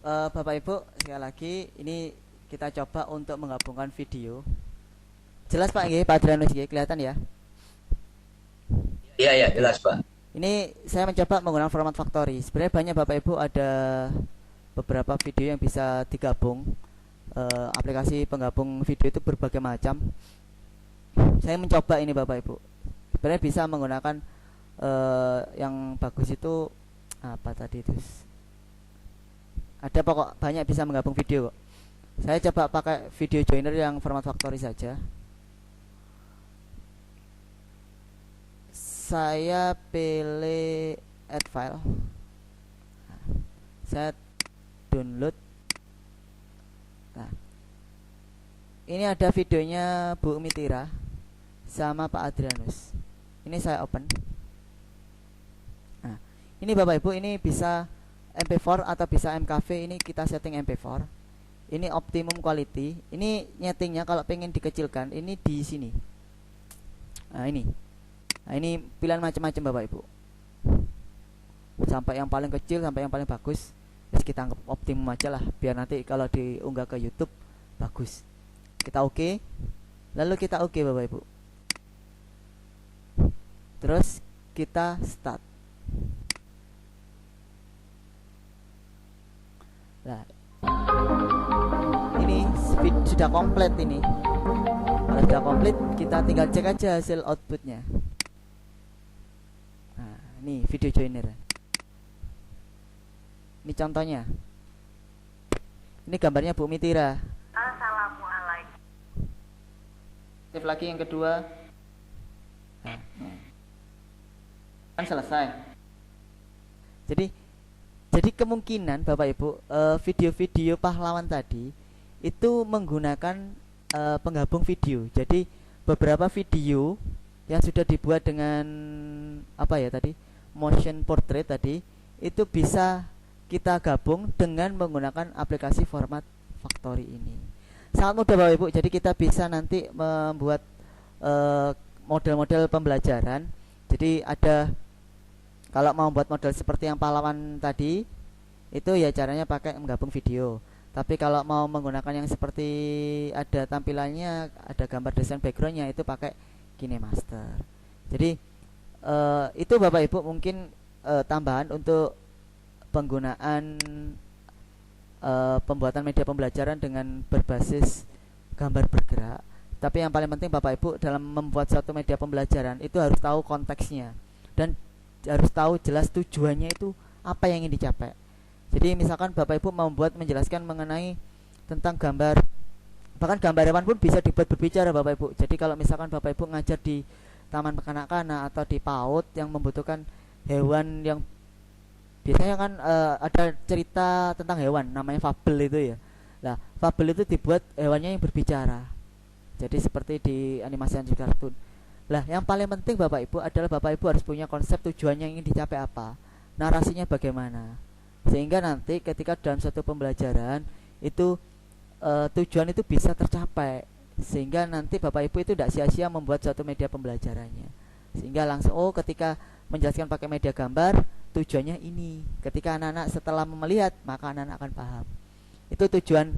S2: Bapak Ibu, sekali lagi ini kita coba untuk menggabungkan video. Jelas Pak Pak Adrianus kelihatan ya?
S1: Iya jelas Pak.
S2: Ini saya mencoba menggunakan Format Factory. Sebenarnya banyak Bapak Ibu ada beberapa video yang bisa digabung. Aplikasi penggabung video itu berbagai macam. Saya mencoba ini Bapak Ibu. Sebenarnya bisa menggunakan yang bagus itu apa tadi itu? Ada pokok banyak bisa menggabung video kok. Saya coba pakai video joiner yang Format Factory saja. Saya pilih add file. Saya download. Nah, ini ada videonya Bu Mitira sama Pak Adrianus. Ini saya open. Nah, ini Bapak Ibu, ini bisa MP4 atau bisa MKV. Ini kita setting MP4. Ini optimum quality. Ini nyetingnya kalau pengen dikecilkan, ini di sini. Nah, ini pilihan macam-macam Bapak Ibu. Sampai yang paling kecil sampai yang paling bagus. Terus kita anggap optimum aja lah, biar nanti kalau diunggah ke YouTube bagus. Kita oke. Lalu kita oke Bapak Ibu. Terus kita start. Nah, ini sudah komplit ini. Kalau sudah komplit, kita tinggal cek aja hasil outputnya. Nah, ini video joiner. Ini contohnya. Ini gambarnya Bu Mitira.
S7: Assalamualaikum.
S2: Save lagi yang kedua. Nah, kan selesai. Jadi kemungkinan Bapak Ibu video-video pahlawan tadi itu menggunakan penggabung video. Jadi beberapa video yang sudah dibuat dengan apa ya tadi, motion portrait tadi, itu bisa kita gabung dengan menggunakan aplikasi format Factory ini. Sangat mudah Bapak Ibu. Jadi kita bisa nanti membuat model-model pembelajaran. Jadi ada, kalau mau buat model seperti yang pahlawan tadi, itu ya caranya pakai menggabung video. Tapi kalau mau menggunakan yang seperti ada tampilannya, ada gambar desain backgroundnya, itu pakai KineMaster. Jadi itu Bapak Ibu mungkin tambahan untuk penggunaan pembuatan media pembelajaran dengan berbasis gambar bergerak. Tapi yang paling penting Bapak Ibu dalam membuat suatu media pembelajaran itu harus tahu konteksnya dan harus tahu jelas tujuannya itu apa yang ingin dicapai. Jadi misalkan Bapak Ibu menjelaskan mengenai tentang gambar, bahkan gambar hewan pun bisa dibuat berbicara Bapak Ibu. Jadi kalau misalkan Bapak Ibu ngajar di taman kanak-kanak atau di PAUD yang membutuhkan hewan yang biasanya kan ada cerita tentang hewan namanya fabel itu ya. Nah, fabel itu dibuat hewannya yang berbicara. Jadi seperti di animasi kartun. Lah, yang paling penting Bapak Ibu adalah Bapak Ibu harus punya konsep tujuan yang ingin dicapai apa, narasinya bagaimana, sehingga nanti ketika dalam satu pembelajaran itu tujuan itu bisa tercapai, sehingga nanti Bapak Ibu itu tidak sia-sia membuat suatu media pembelajarannya, sehingga langsung ketika menjelaskan pakai media gambar tujuannya ini. Ketika anak-anak setelah melihat maka anak-anak akan paham. Itu tujuan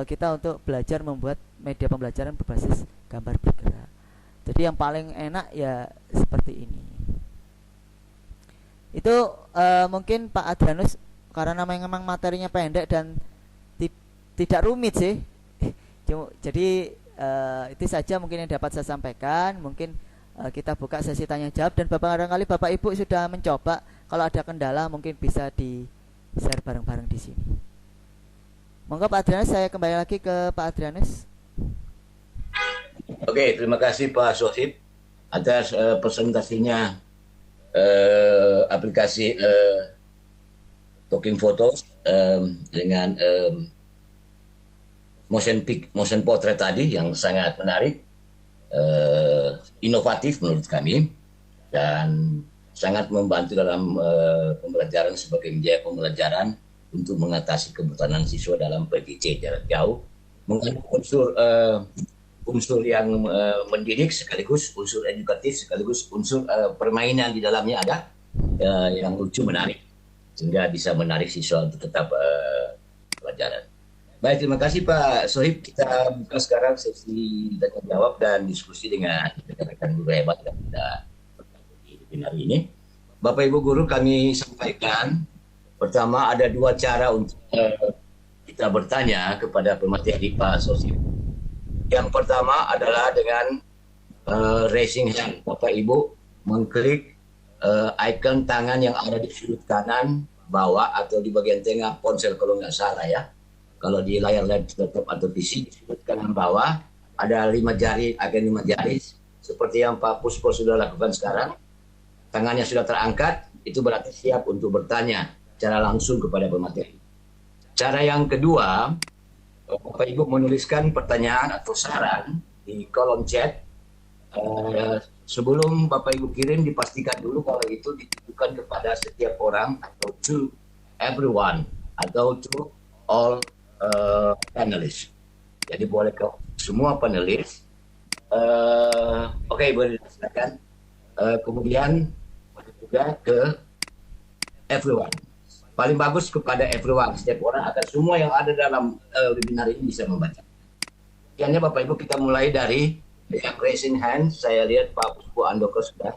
S2: kita untuk belajar membuat media pembelajaran berbasis gambar bergerak. Jadi yang paling enak ya seperti ini. Itu mungkin Pak Adrianus, karena memang materinya pendek dan tidak rumit sih. Jadi itu saja mungkin yang dapat saya sampaikan. Mungkin kita buka sesi tanya jawab, dan barangkali Bapak Ibu sudah mencoba. Kalau ada kendala mungkin bisa di share bareng-bareng di sini. Monggo Pak Adrianus, saya kembali lagi ke Pak Adrianus.
S1: Oke, terima kasih Pak Sohib atas presentasinya aplikasi Talking Photos dengan motion portrait tadi yang sangat menarik, inovatif menurut kami, dan sangat membantu dalam pembelajaran sebagai media pembelajaran untuk mengatasi kebutanan siswa dalam PJJ jarak jauh, mengandung unsur yang mendidik sekaligus unsur edukatif sekaligus unsur permainan di dalamnya ada yang lucu menarik sehingga bisa menarik siswa untuk tetap pelajaran. Baik, terima kasih Pak Sohib. Kita buka sekarang sesi tanya jawab dan diskusi dengan rekan-rekan guru hebat yang kita di hari ini. Bapak Ibu guru, kami sampaikan pertama ada dua cara untuk kita bertanya kepada pemateri Pak Sohib. Yang pertama adalah dengan raising hand. Bapak Ibu mengklik icon tangan yang ada di sudut kanan bawah atau di bagian tengah ponsel kalau nggak salah ya. Kalau di layar laptop atau PC di sudut kanan bawah ada 5 jari, icon 5 jari seperti yang Pak Puspo sudah lakukan sekarang. Tangannya sudah terangkat, itu berarti siap untuk bertanya secara langsung kepada pemateri. Cara yang kedua, Bapak Ibu menuliskan pertanyaan atau saran di kolom chat. Sebelum Bapak Ibu kirim, dipastikan dulu kalau itu ditujukan kepada setiap orang atau to everyone atau to all panelis. Jadi boleh ke semua panelis. Oke, boleh silakan. Kemudian juga ke everyone. Paling bagus kepada everyone, setiap orang agar semua yang ada dalam webinar ini bisa membaca. Sekiannya Bapak Ibu, kita mulai dari yang raising hand. Saya lihat Pak Puspo Andoko sudah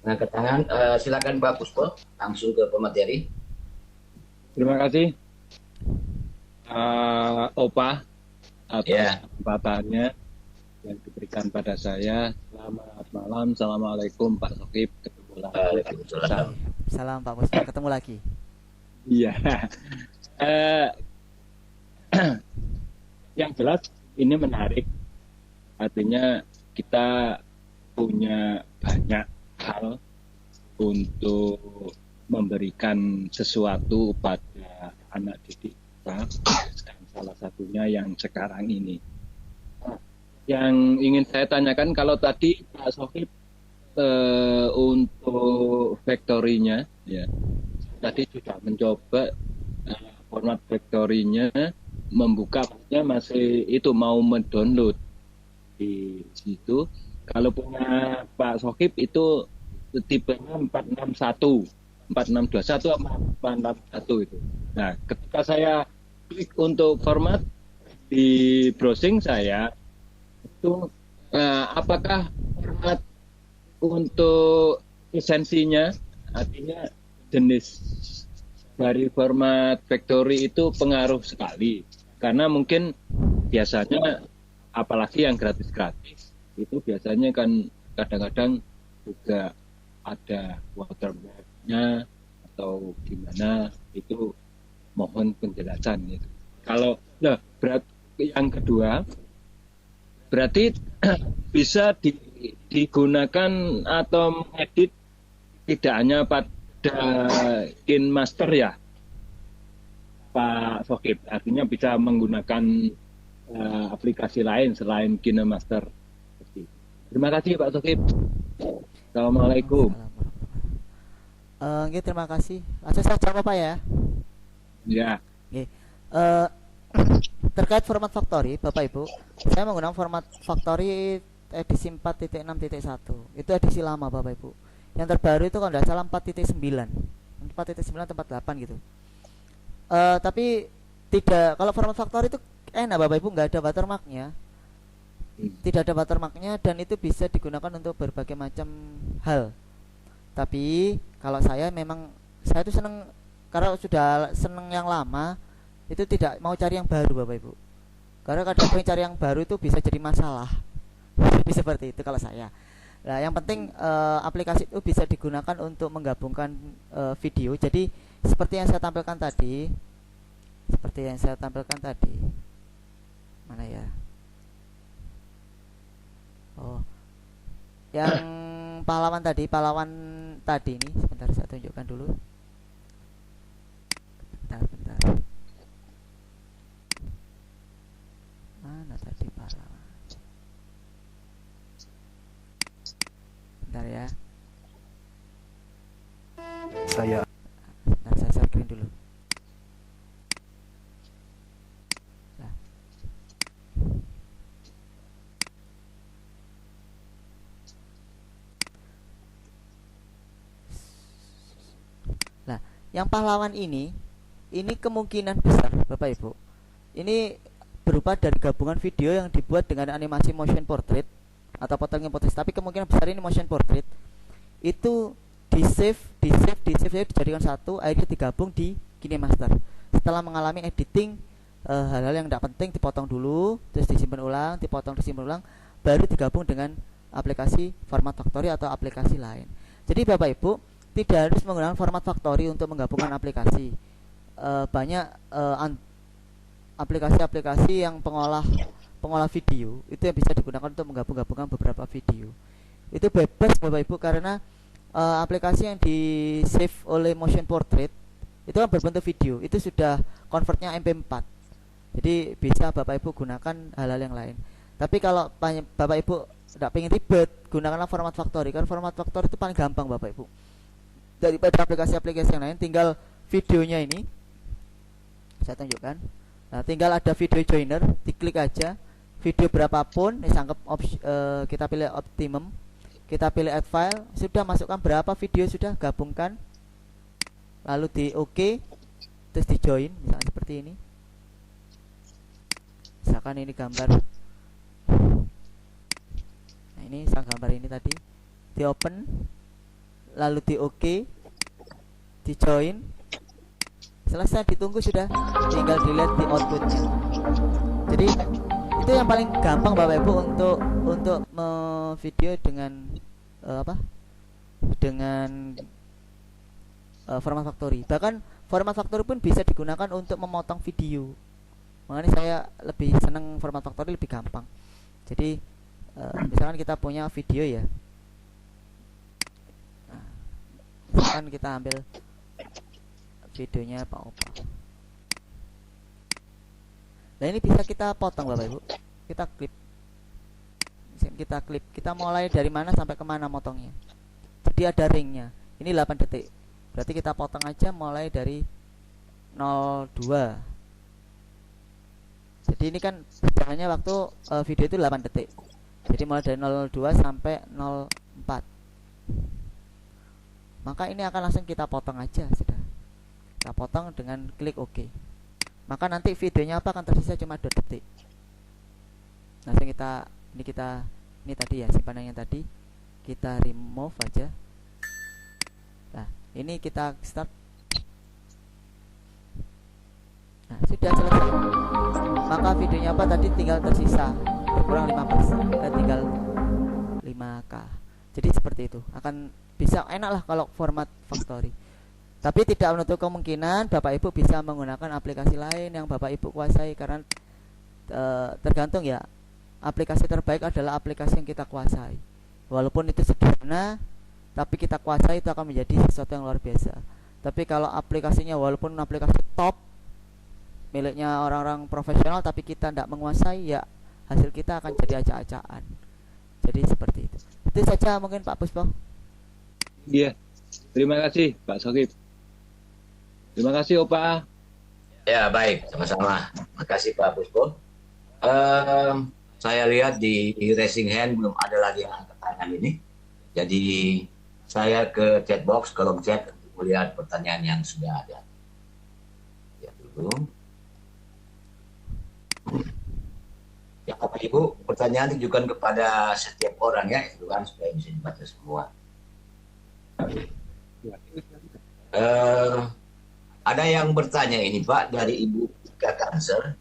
S1: mengangkat tangan. Silakan Pak Puspo, langsung ke pemateri.
S8: Terima kasih. Opa atas
S1: Ya.
S8: kesempatannya yang diberikan pada saya. Selamat malam. Assalamualaikum Pak Sokip. Ketemu lagi.
S1: Waalaikumsalam.
S2: Salam Pak Muslim, ketemu lagi.
S8: Iya. Eh, yang jelas ini menarik. Artinya kita punya banyak hal untuk memberikan sesuatu pada anak didik kita, dan salah satunya yang sekarang ini. Yang ingin saya tanyakan, kalau tadi Pak Sokip untuk factory-nya, ya, tadi sudah mencoba format factory-nya, membukanya masih itu mau mendownload di situ. Kalau punya Pak Sokip itu tipenya 461, 4621 sama 461 itu. Nah, ketika saya klik untuk format di browsing saya itu, apakah format untuk lisensinya, artinya jenis dari format factory itu pengaruh sekali, karena mungkin biasanya apalagi yang gratis-gratis itu biasanya kan kadang-kadang juga ada watermark-nya atau gimana, itu mohon penjelasan itu. Kalau yang kedua berarti bisa digunakan atau mengedit tidak hanya pada KineMaster ya Pak Sokip, artinya bisa menggunakan aplikasi lain selain KineMaster. Terima kasih Pak Sokip. Assalamualaikum.
S2: Oke, terima kasih. Langsung saya jawab Pak ya.
S8: Ya.
S2: Oke. Terkait format factory, Bapak Ibu, saya menggunakan format factory edisi 4.6.1. Itu edisi lama Bapak Ibu. Yang terbaru itu kalau tidak salah 4.9. 4.9 atau 4.8 gitu. Tapi tidak, kalau format factory itu enak Bapak Ibu, nggak ada watermarknya. Tidak ada watermarknya dan itu bisa digunakan untuk berbagai macam hal. Tapi kalau saya itu seneng, karena sudah seneng yang lama, itu tidak mau cari yang baru Bapak Ibu. Karena kadang cari yang baru itu bisa jadi masalah. Jadi seperti itu kalau saya. Nah, yang penting aplikasi itu bisa digunakan untuk menggabungkan video. Jadi seperti yang saya tampilkan tadi. Mana ya? Oh. Yang pahlawan tadi ini, sebentar saya tunjukkan dulu. Bentar. Mana tadi pahlawan? Bentar ya.
S3: Saya
S2: Screen dulu. Nah, yang pahlawan ini kemungkinan besar Bapak Ibu, ini berupa dari gabungan video yang dibuat dengan animasi motion portrait atau potongnya portrait, tapi kemungkinan besar ini motion portrait. Itu di save dijadikan satu, akhirnya digabung di KineMaster. Setelah mengalami editing hal-hal yang tidak penting dipotong dulu, terus disimpan ulang, disimpan ulang, baru digabung dengan aplikasi format factory atau aplikasi lain. Jadi Bapak Ibu tidak harus menggunakan format factory untuk menggabungkan aplikasi. Banyak aplikasi-aplikasi yang pengolah video itu yang bisa digunakan untuk menggabung-gabungkan beberapa video. Itu bebas Bapak Ibu, karena aplikasi yang di save oleh motion portrait itu kan berbentuk video, itu sudah convertnya MP4. Jadi bisa Bapak Ibu gunakan hal-hal yang lain. Tapi kalau Bapak Ibu tidak pengen ribet, gunakanlah format factory. Karena format factory itu paling gampang Bapak Ibu daripada aplikasi-aplikasi yang lain. Tinggal videonya ini saya tunjukkan. Nah, tinggal ada video joiner, diklik aja video berapapun. Ini anggap kita pilih optimum, kita pilih add file, sudah masukkan berapa video, sudah gabungkan, lalu di OK, terus di join, misalnya seperti ini. Misalkan ini gambar, nah ini sang gambar ini tadi, di open, lalu di OK, di join, Selesai ditunggu sudah, tinggal dilihat di outputnya. Jadi itu yang paling gampang Bapak Ibu untuk video dengan dengan format factory. Bahkan format factory pun bisa digunakan untuk memotong video. Makanya saya lebih senang format factory, lebih gampang. Jadi misalkan kita punya video ya, misalkan kita ambil videonya Pak Opa. Nah ini bisa kita potong Bapak Ibu. Kita klip. Kita mulai dari mana sampai kemana motongnya. Jadi ada ringnya. Ini 8 detik. Berarti kita potong aja mulai dari 02. Jadi ini kan biasanya waktu video itu 8 detik. Jadi mulai dari 02 sampai 04. Maka ini akan langsung kita potong aja sudah. Kita potong dengan klik OK. Maka nanti videonya apa akan tersisa cuma 2 detik. Langsung ini tadi ya, simpanan yang tadi kita remove aja. Nah ini kita start. Nah sudah selesai. Maka videonya apa tadi tinggal tersisa berkurang 5%, tinggal 5K. Jadi seperti itu, akan bisa enak lah kalau format factory. Tapi tidak menutup kemungkinan Bapak Ibu bisa menggunakan aplikasi lain yang Bapak Ibu kuasai, karena tergantung ya. Aplikasi terbaik adalah aplikasi yang kita kuasai. Walaupun itu sederhana, tapi kita kuasai, itu akan menjadi sesuatu yang luar biasa. Tapi kalau aplikasinya walaupun aplikasi top miliknya orang-orang profesional, tapi kita tidak menguasai, ya hasil kita akan jadi acak-acakan. Jadi seperti itu. Itu saja mungkin Pak Puspo.
S8: Iya, terima kasih Pak Sokip. Terima kasih Opa.
S1: Ya baik, sama-sama. Makasih Pak Puspo. Saya lihat di raising hand belum ada lagi yang angkat tangan ini. Jadi saya ke chat box, kolom chat untuk melihat pertanyaan yang sudah ada. Ya dulu. Ya Bapak Ibu, pertanyaan ditujukan kepada setiap orang ya, itu kan supaya bisa dibaca semua. Ada yang bertanya ini Pak dari Ibu Ika Cancer.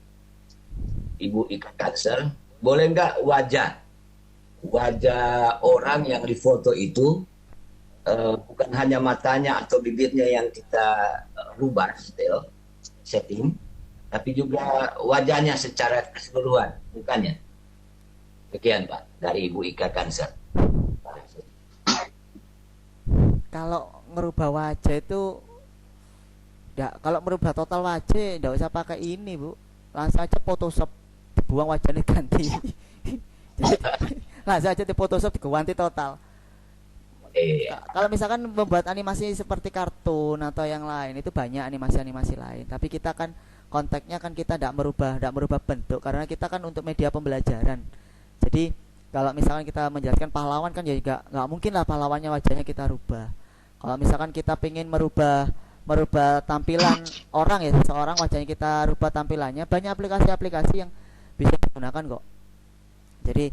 S1: Ibu Ika Cancer, boleh nggak wajah orang yang difoto itu bukan hanya matanya atau bibirnya yang kita rubah setting, tapi juga wajahnya secara keseluruhan, bukannya? Sekian Pak dari Ibu Ika Cancer.
S2: Kalau merubah wajah itu kalau merubah total wajah enggak usah pakai ini Bu, langsung aja Photoshop, dibuang wajahnya ganti. Jadi langsung aja di Photoshop diganti total. Kalau misalkan membuat animasi seperti kartun atau yang lain, itu banyak animasi-animasi lain, tapi kita kan konteksnya kan kita tidak merubah bentuk, karena kita kan untuk media pembelajaran. Jadi kalau misalkan kita menjelaskan pahlawan kan ya nggak mungkin lah pahlawannya wajahnya kita rubah. Kalau misalkan kita pengen merubah tampilan orang ya, seseorang wajahnya kita rubah tampilannya, banyak aplikasi-aplikasi yang bisa digunakan kok. Jadi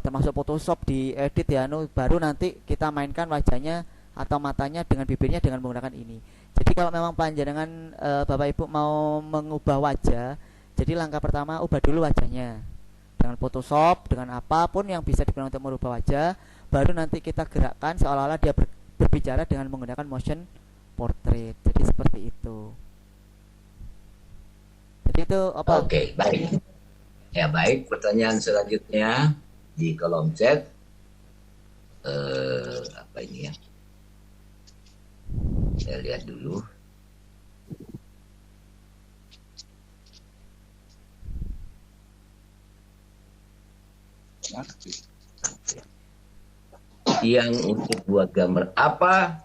S2: termasuk Photoshop diedit ya, baru nanti kita mainkan wajahnya atau matanya dengan bibirnya dengan menggunakan ini. Jadi kalau memang panjenengan Bapak Ibu mau mengubah wajah, jadi langkah pertama ubah dulu wajahnya dengan Photoshop, dengan apapun yang bisa digunakan untuk merubah wajah, baru nanti kita gerakkan seolah-olah dia berbicara dengan menggunakan motion portrait. Jadi seperti itu. Jadi itu apa?
S1: Oke, baik. Ya baik, pertanyaan selanjutnya di kolom chat. Apa ini ya? Saya lihat dulu. Yang untuk buat gambar, apa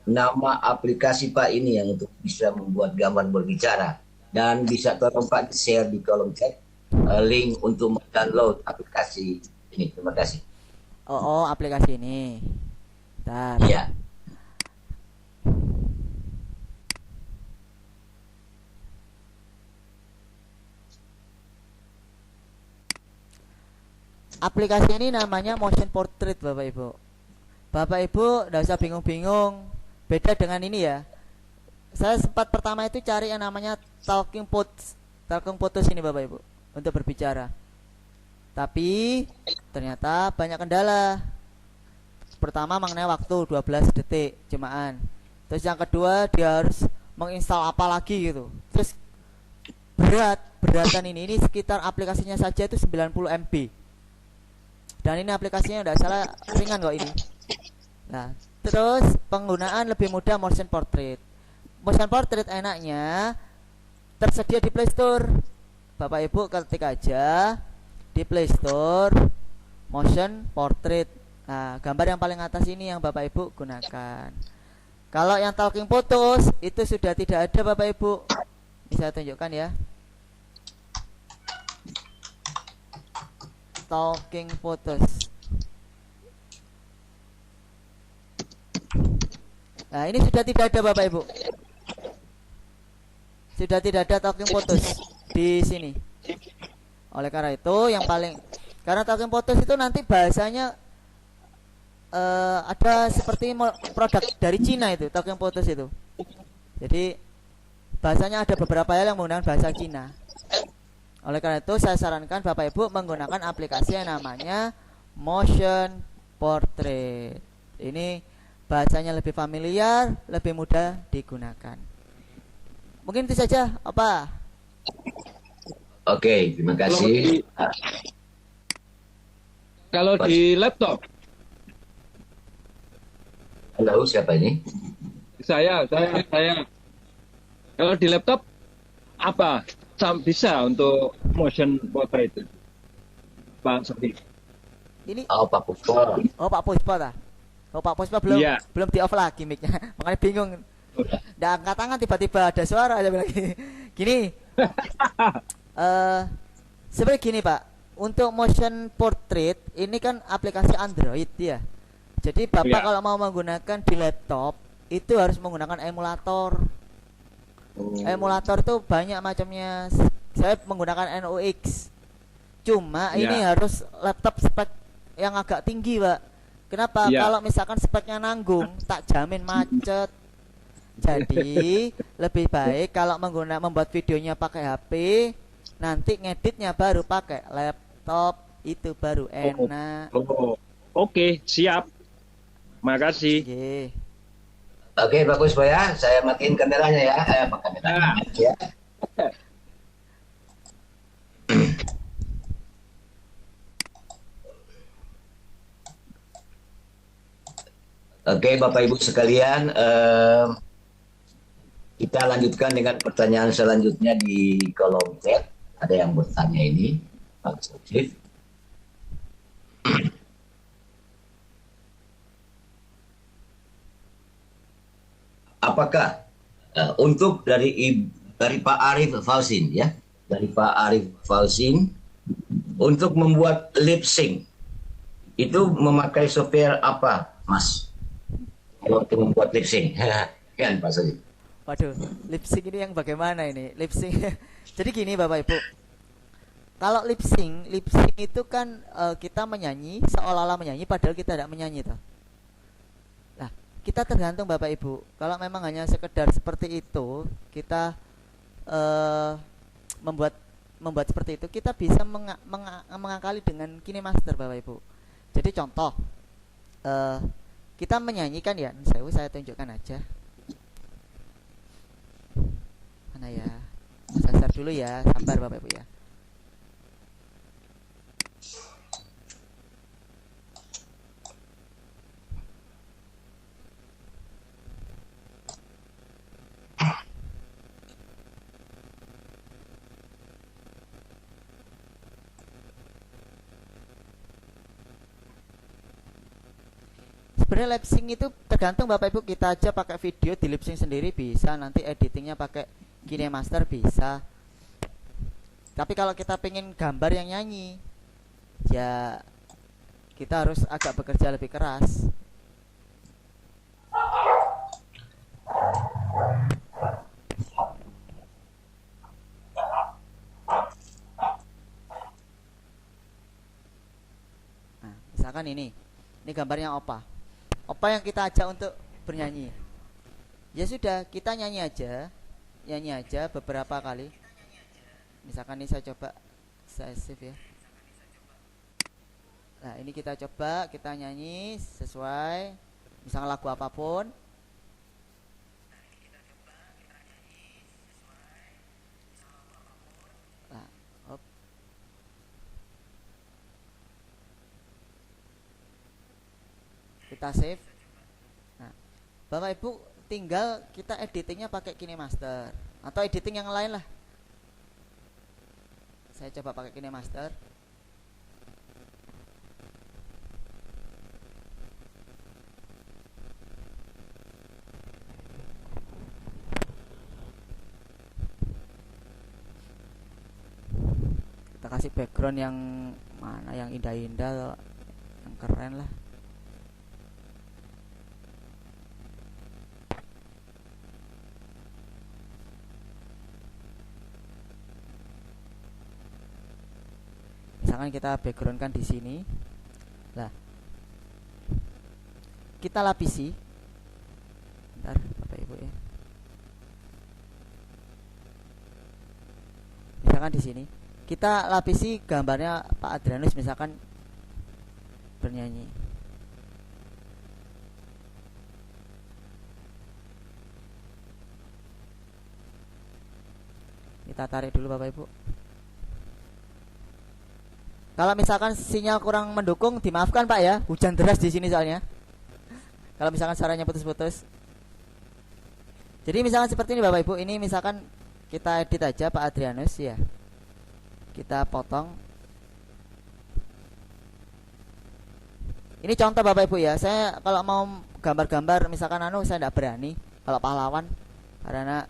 S1: nama aplikasi Pak ini yang untuk bisa membuat gambar berbicara? Dan bisa tolong Pak share di kolom chat link untuk mendownload aplikasi ini. Terima kasih.
S2: Oh aplikasi ini. Bentar.
S1: Iya.
S2: Aplikasi ini namanya motion portrait Bapak Ibu. Bapak Ibu enggak usah bingung-bingung. Beda dengan ini ya. saya sempat pertama itu cari yang namanya talking putus ini Bapak Ibu untuk berbicara. Tapi ternyata banyak kendala. Pertama mengenai waktu 12 detik cumaan. Terus yang kedua dia harus menginstal apa lagi gitu. Terus beratan ini sekitar aplikasinya saja itu 90 MB. Dan ini aplikasinya udah salah ringan kok ini. Nah, terus penggunaan lebih mudah motion portrait. Motion portrait enaknya tersedia di Play Store. Bapak Ibu ketik aja di Play Store motion portrait. Nah, gambar yang paling atas ini yang Bapak Ibu gunakan. Kalau yang talking photos itu sudah tidak ada Bapak Ibu. Bisa tunjukkan ya. Talking photos. Nah, ini sudah tidak ada Bapak Ibu. Sudah tidak ada talking photos di sini. Oleh karena itu karena talking photos itu nanti bahasanya ada seperti produk dari Cina itu, talking photos itu. Jadi bahasanya ada beberapa hal yang menggunakan bahasa Cina. Oleh karena itu saya sarankan Bapak Ibu menggunakan aplikasi yang namanya motion portrait. Ini bahasanya lebih familiar, lebih mudah digunakan. Mungkin itu saja, apa?
S1: Oke, terima kasih.
S8: Kalau di laptop,
S1: halo, siapa ini?
S8: saya. Kalau di laptop apa bisa untuk motion portrait itu, Pak Sofi?
S2: Ini
S1: Pak Puspa.
S2: Pak Puspa dah. Pak Puspa belum
S8: Iya.
S2: belum di off lagi mic-nya. Makanya bingung. Udah angkat tangan tiba-tiba ada suara aja bilang gini. Sebenarnya gini Pak, untuk motion portrait ini kan aplikasi Android ya. Jadi Bapak kalau mau menggunakan di laptop itu harus menggunakan emulator. Emulator tuh banyak macamnya. Saya menggunakan NOx. Cuma ini harus laptop spek yang agak tinggi Pak. Kenapa? Kalau misalkan speknya nanggung, tak jamin macet. Jadi lebih baik kalau membuat videonya pakai HP, nanti ngeditnya baru pakai laptop, itu baru enak.
S8: Oke, siap. Makasih.
S1: Oke, bagus Pak ya. Saya matiin kameranya ya. Ya. Oke, Bapak Ibu sekalian, kita lanjutkan dengan pertanyaan selanjutnya di kolom chat. Ada yang bertanya ini, Pak Sofif. Apakah untuk dari Pak Arif Falsin ya, dari Pak Arif Falsin untuk membuat lip sync itu memakai software apa, Mas? Kalau untuk membuat lip sync, kan Pak Sofif?
S2: Waduh, lip sync ini yang bagaimana ini? Lip sync. Jadi gini Bapak Ibu. Kalau lip sync itu kan kita menyanyi seolah-olah menyanyi padahal kita tidak menyanyi toh. Nah, kita tergantung Bapak Ibu. Kalau memang hanya sekedar seperti itu, kita membuat seperti itu, kita bisa mengakali dengan KineMaster Bapak Ibu. Jadi contoh, kita menyanyikan ya, saya tunjukkan aja. Mana ya? Saya share dulu ya, sabar Bapak Ibu ya. Sebenarnya lip sync itu tergantung Bapak Ibu, kita aja pakai video di lip sync sendiri bisa, nanti editingnya pakai KineMaster bisa. Tapi kalau kita pengen gambar yang nyanyi, ya kita harus agak bekerja lebih keras. Nah, misalkan ini gambarnya Opa yang kita ajak untuk bernyanyi. Ya sudah, kita nyanyi aja beberapa kali. Misalkan ini saya coba, saya save ya. Nah ini kita coba, kita nyanyi sesuai misalnya lagu apapun. Nah, hop. Kita save. Nah, Bapak Ibu tinggal kita editingnya pakai KineMaster atau editing yang lain lah. Saya coba pakai KineMaster. Kita kasih background yang mana, yang indah-indah, yang keren lah. Misalkan kita backgroundkan di sini. Lah, kita lapisi. Bentar, Bapak Ibu ya. Misalkan di sini, kita lapisi gambarnya Pak Adrianus misalkan bernyanyi. Kita tarik dulu Bapak Ibu. Kalau misalkan sinyal kurang mendukung, dimaafkan Pak ya. Hujan deras di sini soalnya. Kalau misalkan suaranya putus-putus. Jadi misalkan seperti ini Bapak Ibu. Ini misalkan kita edit aja Pak Adrianus ya. Kita potong. Ini contoh Bapak Ibu ya. Saya kalau mau gambar-gambar misalkan saya tidak berani kalau pahlawan karena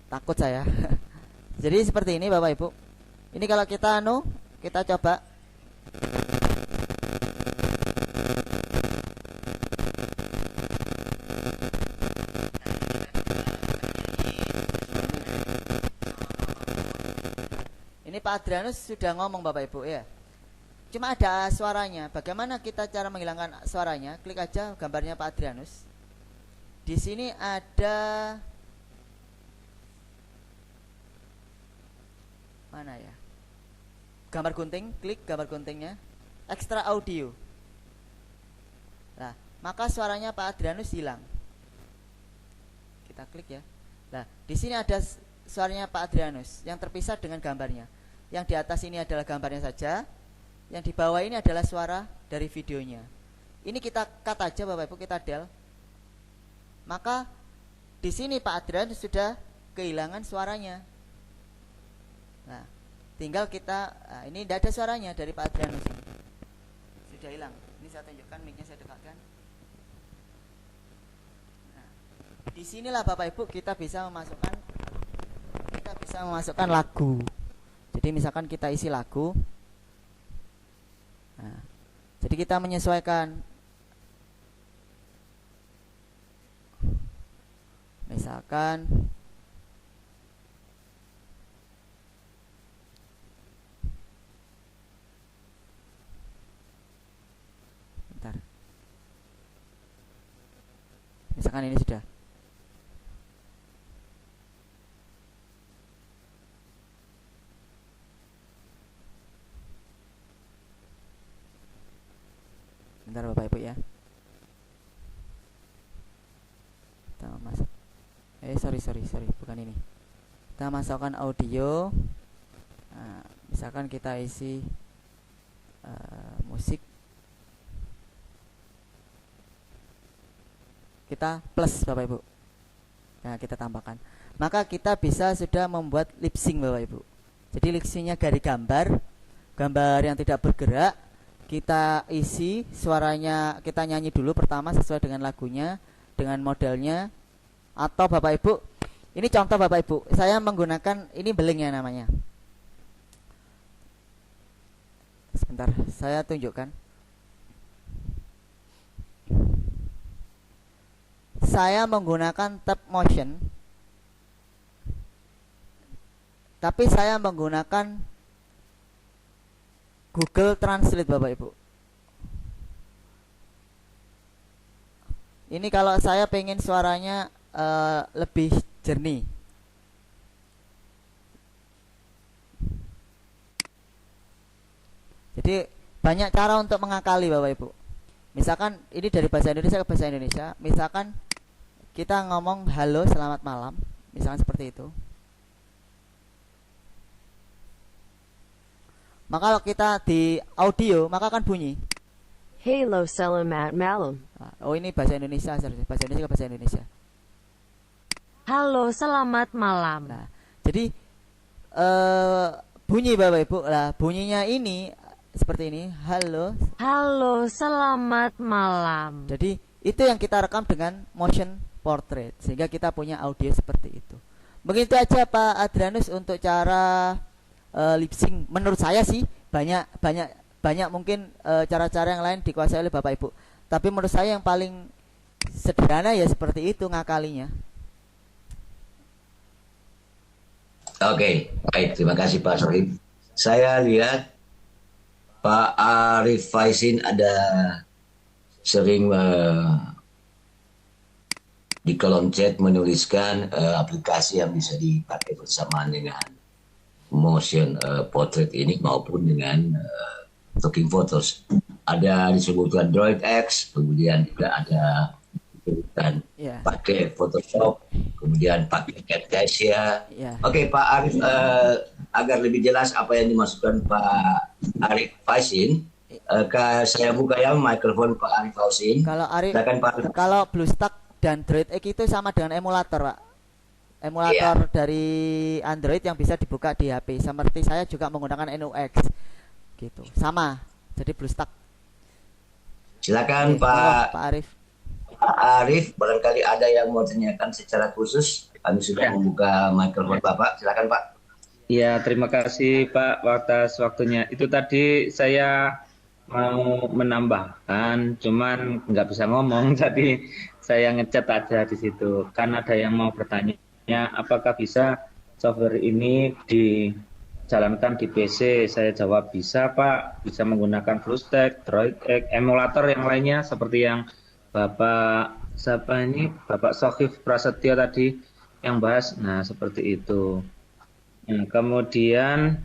S2: takut saya. Jadi seperti ini Bapak Ibu. Ini kalau kita kita coba. Ini Pak Adrianus sudah ngomong Bapak Ibu ya. Cuma ada suaranya. Bagaimana kita cara menghilangkan suaranya? Klik aja gambarnya Pak Adrianus. Di sini ada mana ya? Gambar gunting, klik gambar guntingnya, extra audio. Nah, maka suaranya Pak Adrianus hilang. Kita klik ya. Nah, di sini ada suaranya Pak Adrianus yang terpisah dengan gambarnya. Yang di atas ini adalah gambarnya saja, yang di bawah ini adalah suara dari videonya. Ini kita cut aja Bapak Ibu, kita del. Maka di sini Pak Adrianus sudah kehilangan suaranya. Nah, tinggal kita, ini tidak ada suaranya dari Pak Adrianus ini. Sudah hilang. Ini saya tunjukkan, mic-nya saya dekatkan. Nah, disinilah Bapak Ibu kita bisa memasukkan lagu. Jadi misalkan kita isi lagu. Nah, jadi kita menyesuaikan. Misalkan misalkan ini sudah. Bentar Bapak Ibu ya. Kita masuk. Sorry, bukan ini. Kita masukkan audio. Nah, misalkan kita isi musik. Kita plus Bapak Ibu. Nah, kita tambahkan. Maka kita bisa sudah membuat lip sync Bapak Ibu. Jadi lip syncnya dari gambar yang tidak bergerak. Kita isi suaranya, kita nyanyi dulu pertama sesuai dengan lagunya, dengan modelnya. Atau Bapak Ibu, ini contoh Bapak Ibu, saya menggunakan ini beling ya namanya. Sebentar, saya tunjukkan. Saya menggunakan tab motion, tapi saya menggunakan Google Translate Bapak Ibu. Ini kalau saya pengen suaranya lebih jernih. Jadi banyak cara untuk mengakali Bapak Ibu. Misalkan ini dari bahasa Indonesia ke bahasa Indonesia. Misalkan kita ngomong halo selamat malam, misalkan seperti itu. Maka kalau kita di audio maka akan bunyi
S9: Halo selamat malam.
S2: Oh ini bahasa Indonesia, bahasa Indonesia ke bahasa Indonesia.
S9: Halo selamat malam.
S2: Nah, jadi bunyi Bapak Ibu lah, bunyinya ini seperti ini, halo.
S9: Halo selamat malam.
S2: Jadi itu yang kita rekam dengan motion portrait sehingga kita punya audio seperti itu. Begitu aja Pak Adrianus untuk cara lip sync. Menurut saya sih banyak mungkin cara-cara yang lain dikuasai oleh Bapak Ibu. Tapi menurut saya yang paling sederhana ya seperti itu ngakalinya.
S1: Oke, baik, terima kasih Pak Sohib. Saya lihat Pak Arif Faisin ada sering di kolom chat menuliskan aplikasi yang bisa dipakai bersamaan dengan motion portrait ini maupun dengan Talking Photos. Ada disebutkan Droid X, kemudian juga ada disebutkan pakai Photoshop, kemudian pakai Camtasia. Oke, Pak Arif, agar lebih jelas apa yang dimasukkan Pak Arif Faisin, saya buka ya mikrofon Pak Arif Faisin.
S2: Kalau BlueStack dan Droid X itu sama dengan emulator, Pak. Emulator dari Android yang bisa dibuka di HP. Seperti saya juga menggunakan NUX. Gitu. Sama. Jadi BlueStack.
S1: Silakan Pak Arif. Pak Arif, barangkali ada yang mau tanyakan secara khusus. Kami sudah membuka mikrofon Bapak. Silakan Pak.
S10: Ya, terima kasih Pak atas waktunya. Itu tadi saya mau menambahkan, cuman nggak bisa ngomong, jadi saya ngechat aja di situ. Kan ada yang mau bertanya, apakah bisa software ini dijalankan di PC? Saya jawab bisa Pak, bisa menggunakan BlueStack, Droid X, emulator yang lainnya seperti yang Bapak Sohif Prasetyo tadi yang bahas. Nah, seperti itu. Nah, kemudian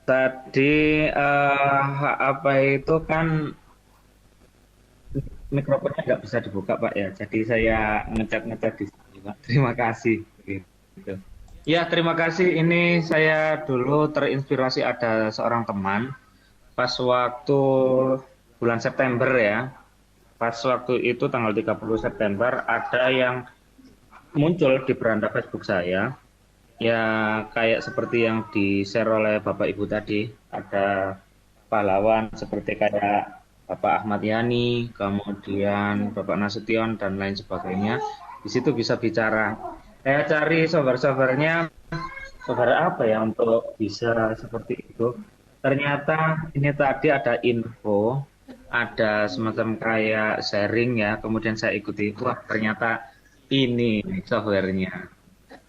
S10: tadi apa itu kan mikrofonnya nggak bisa dibuka Pak ya, jadi saya ngecat di sini Pak. Terima kasih. Gitu. Ya, terima kasih. Ini saya dulu terinspirasi ada seorang teman pas waktu bulan September ya. Pas waktu itu tanggal 30 September ada yang muncul di beranda Facebook saya. Ya kayak seperti yang di-share oleh Bapak Ibu tadi, ada pahlawan seperti kayak Bapak Ahmad Yani, kemudian Bapak Nasution dan lain sebagainya. Di situ bisa bicara. Saya cari software-softwarenya, software apa ya untuk bisa seperti itu. Ternyata ini tadi ada info, ada semacam kayak sharing ya, kemudian saya ikuti, wah ternyata ini softwarenya.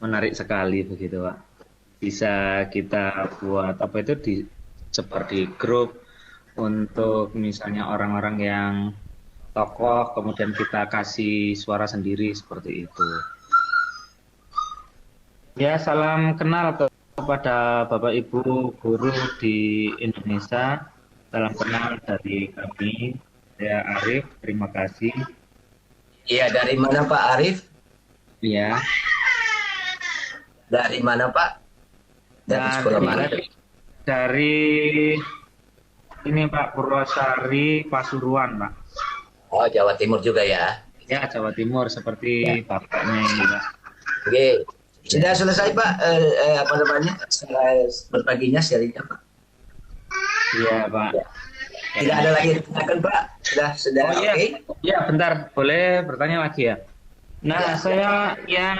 S10: Menarik sekali begitu Pak. Bisa kita buat apa itu seperti grup untuk misalnya orang-orang yang tokoh, kemudian kita kasih suara sendiri seperti itu. Ya, salam kenal kepada Bapak Ibu guru di Indonesia. Salam kenal dari kami. Saya Arif, terima kasih.
S1: Iya, dari mana Pak Arif?
S10: Iya.
S1: Dari mana Pak? Dari sekolah mana?
S10: Dari ini Pak, Purwosari, Pasuruan Pak.
S1: Oh, Jawa Timur juga ya?
S10: Ya, Jawa Timur seperti bapaknya ini Pak.
S1: Oke, sudah selesai Pak. Apa namanya? Berbaginya sharingnya Pak.
S10: Iya Pak.
S1: Tidak ada lagi tanyakan Pak. Sudah.
S10: Oh, iya.
S1: Oke.
S10: Ya, bentar, boleh bertanya lagi ya? Nah, saya yang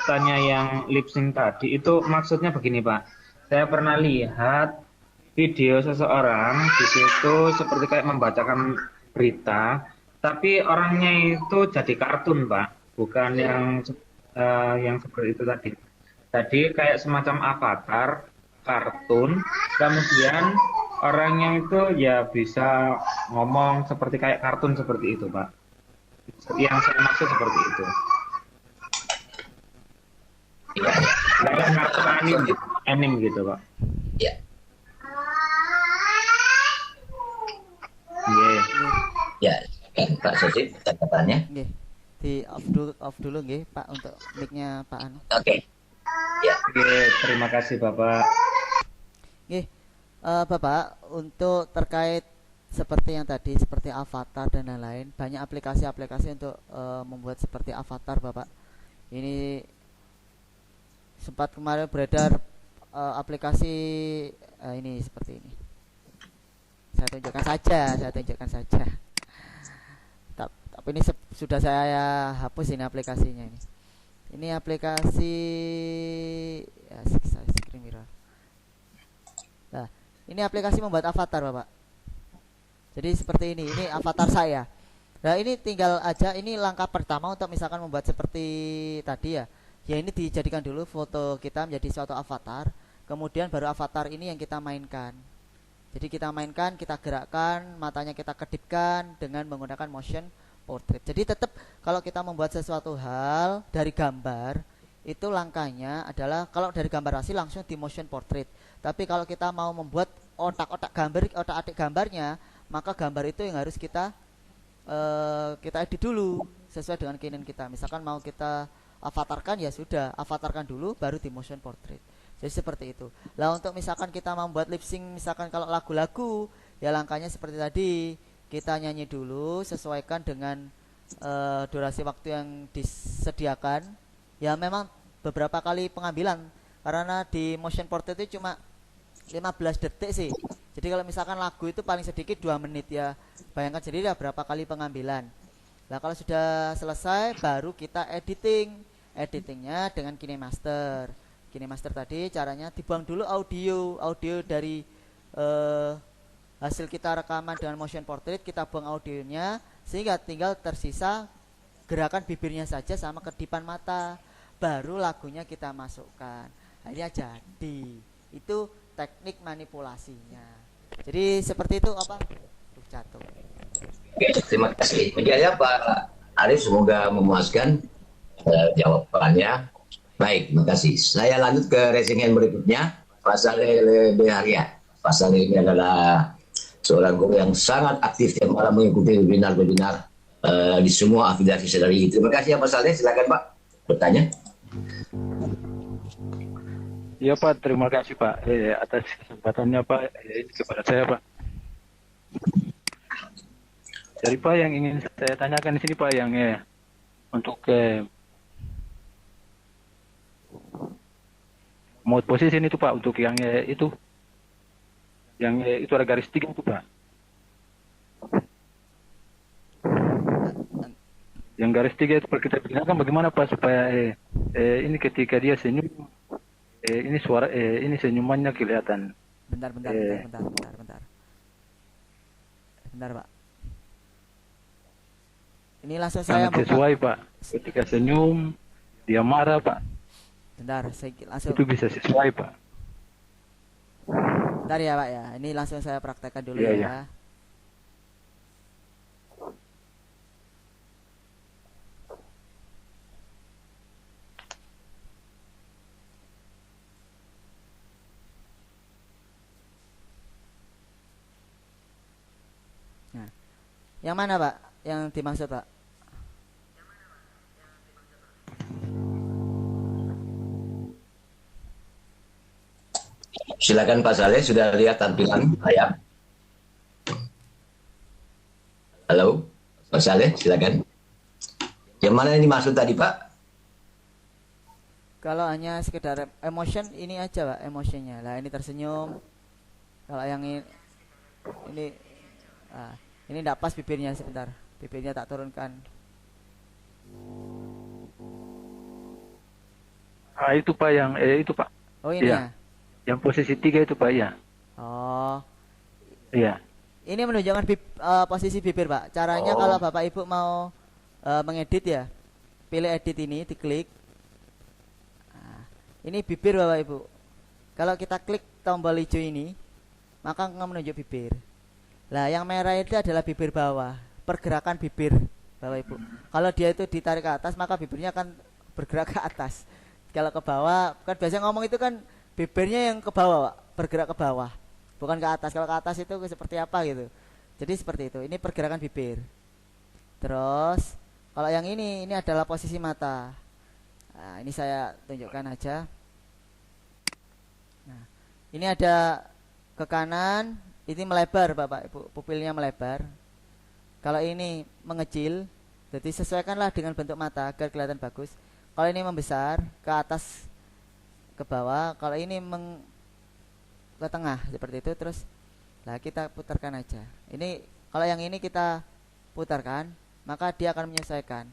S10: tanya yang lip sync tadi itu maksudnya begini Pak. Saya pernah lihat video seseorang di situ seperti kayak membacakan berita, tapi orangnya itu jadi kartun Pak, bukan yang seperti itu tadi. Jadi kayak semacam avatar kartun, kemudian orangnya itu ya bisa ngomong seperti kayak kartun seperti itu, Pak. Yang saya maksud seperti itu.
S1: Iya.
S10: Kayak kartun anime gitu, Pak.
S1: Iya.
S10: Iya.
S1: Ya, Pak Sosip tanggapannya.
S2: Nggih. Di off dulu nggih, Pak, untuk mic-nya Pak Anu.
S1: Oke. Ya.
S10: Oke, terima kasih Bapak.
S2: Nggih. Bapak, untuk terkait seperti yang tadi, seperti avatar dan lain-lain, banyak aplikasi-aplikasi untuk membuat seperti avatar, Bapak. Ini sempat kemarin beredar aplikasi ini seperti ini. Saya tunjukkan saja. Tapi ini sudah saya hapus ini aplikasinya ini. Ini aplikasi ya, screen mirror. Nah, ini aplikasi membuat avatar, Bapak. Jadi seperti ini avatar saya. Nah, ini tinggal aja, ini langkah pertama untuk misalkan membuat seperti tadi ya. Ya, ini dijadikan dulu foto kita menjadi suatu avatar, kemudian baru avatar ini yang kita mainkan. Jadi kita mainkan, kita gerakkan, matanya kita kedipkan dengan menggunakan motion portrait. Jadi tetap kalau kita membuat sesuatu hal dari gambar, itu langkahnya adalah kalau dari gambar asli langsung di motion portrait. Tapi kalau kita mau membuat otak-atik gambarnya, maka gambar itu yang harus kita edit dulu sesuai dengan keinginan kita. Misalkan mau kita avatarkan, ya sudah, avatarkan dulu baru di motion portrait. Jadi seperti itu. Lah untuk misalkan kita membuat lip sync, misalkan kalau lagu-lagu, ya langkahnya seperti tadi, kita nyanyi dulu, sesuaikan dengan durasi waktu yang disediakan. Ya memang beberapa kali pengambilan, karena di motion portrait itu cuma 15 detik sih. Jadi kalau misalkan lagu itu paling sedikit 2 menit ya. Bayangkan sendiri ya berapa kali pengambilan. Nah kalau sudah selesai baru kita editingnya dengan KineMaster. KineMaster tadi caranya dibuang dulu audio dari hasil kita rekaman dengan motion portrait, kita buang audionya sehingga tinggal tersisa gerakan bibirnya saja sama kedipan mata, baru lagunya kita masukkan. Akhirnya jadi. Itu teknik manipulasinya. Jadi seperti itu apa? Jatuh.
S1: Oke, terima kasih. Menjawab Pak Arif, semoga memuaskan jawabannya. Baik, terima kasih. Saya lanjut ke racingen berikutnya, Pak Saleh Beharia. Pak Saleh ini adalah seorang guru yang sangat aktif yang malam mengikuti webinar-webinar di semua afiliasi saudari. Terima kasih ya Pak Saleh, silakan Pak bertanya.
S8: Iya Pak, terima kasih Pak atas kesempatannya Pak kepada saya Pak. Jadi Pak yang ingin saya tanyakan di sini Pak yang untuk mode position itu Pak, untuk yang itu ada garis 3 itu Pak. Yang garis 3 itu kita gunakan bagaimana Pak supaya ini ketika dia senyum ini suara ini senyumannya kelihatan.
S2: Bentar Pak. Ini langsung saya buka.
S8: Sesuai Pak. Ketika senyum dia marah Pak.
S2: Bentar, saya langsung.
S8: Itu bisa sesuai Pak.
S2: Bentar ya Pak ya. Ini langsung saya praktekkan dulu ya.
S8: Iya.
S2: Nah, yang mana Pak? Yang dimaksud Pak?
S1: Silakan Pak Saleh, sudah lihat tampilan layar? Halo, Pak Saleh, silakan. Yang mana yang dimaksud tadi Pak?
S2: Kalau hanya sekedar emotion ini aja Pak, emotionnya. Lah ini tersenyum. Kalau yang ini enggak pas bibirnya, sebentar. Bibirnya tak turunkan.
S8: Itu Pak yang itu Pak.
S2: Oh ini ya.
S8: Yang posisi 3 itu Pak ya.
S2: Oh.
S8: Iya.
S2: Ini menunjukkan posisi bibir Pak. Caranya kalau Bapak Ibu mau mengedit ya, pilih edit ini, diklik. Nah, ini bibir Bapak Ibu. Kalau kita klik tombol hijau ini, maka menunjuk bibir. Lah yang merah itu adalah bibir bawah, pergerakan bibir Bapak Ibu. Kalau dia itu ditarik ke atas maka bibirnya akan bergerak ke atas. Kalau ke bawah kan biasanya ngomong itu kan bibirnya yang ke bawah, Pak, bergerak ke bawah, bukan ke atas. Kalau ke atas itu seperti apa gitu. Jadi seperti itu. Ini pergerakan bibir. Terus kalau yang ini adalah posisi mata. Nah, ini saya tunjukkan aja. Nah, ini ada ke kanan, ini melebar Bapak Ibu, pupilnya melebar. Kalau ini mengecil, jadi sesuaikanlah dengan bentuk mata agar kelihatan bagus. Kalau ini membesar ke atas ke bawah, kalau ini ke tengah seperti itu. Terus lah kita putarkan aja. Ini kalau yang ini kita putarkan, maka dia akan menyesuaikan.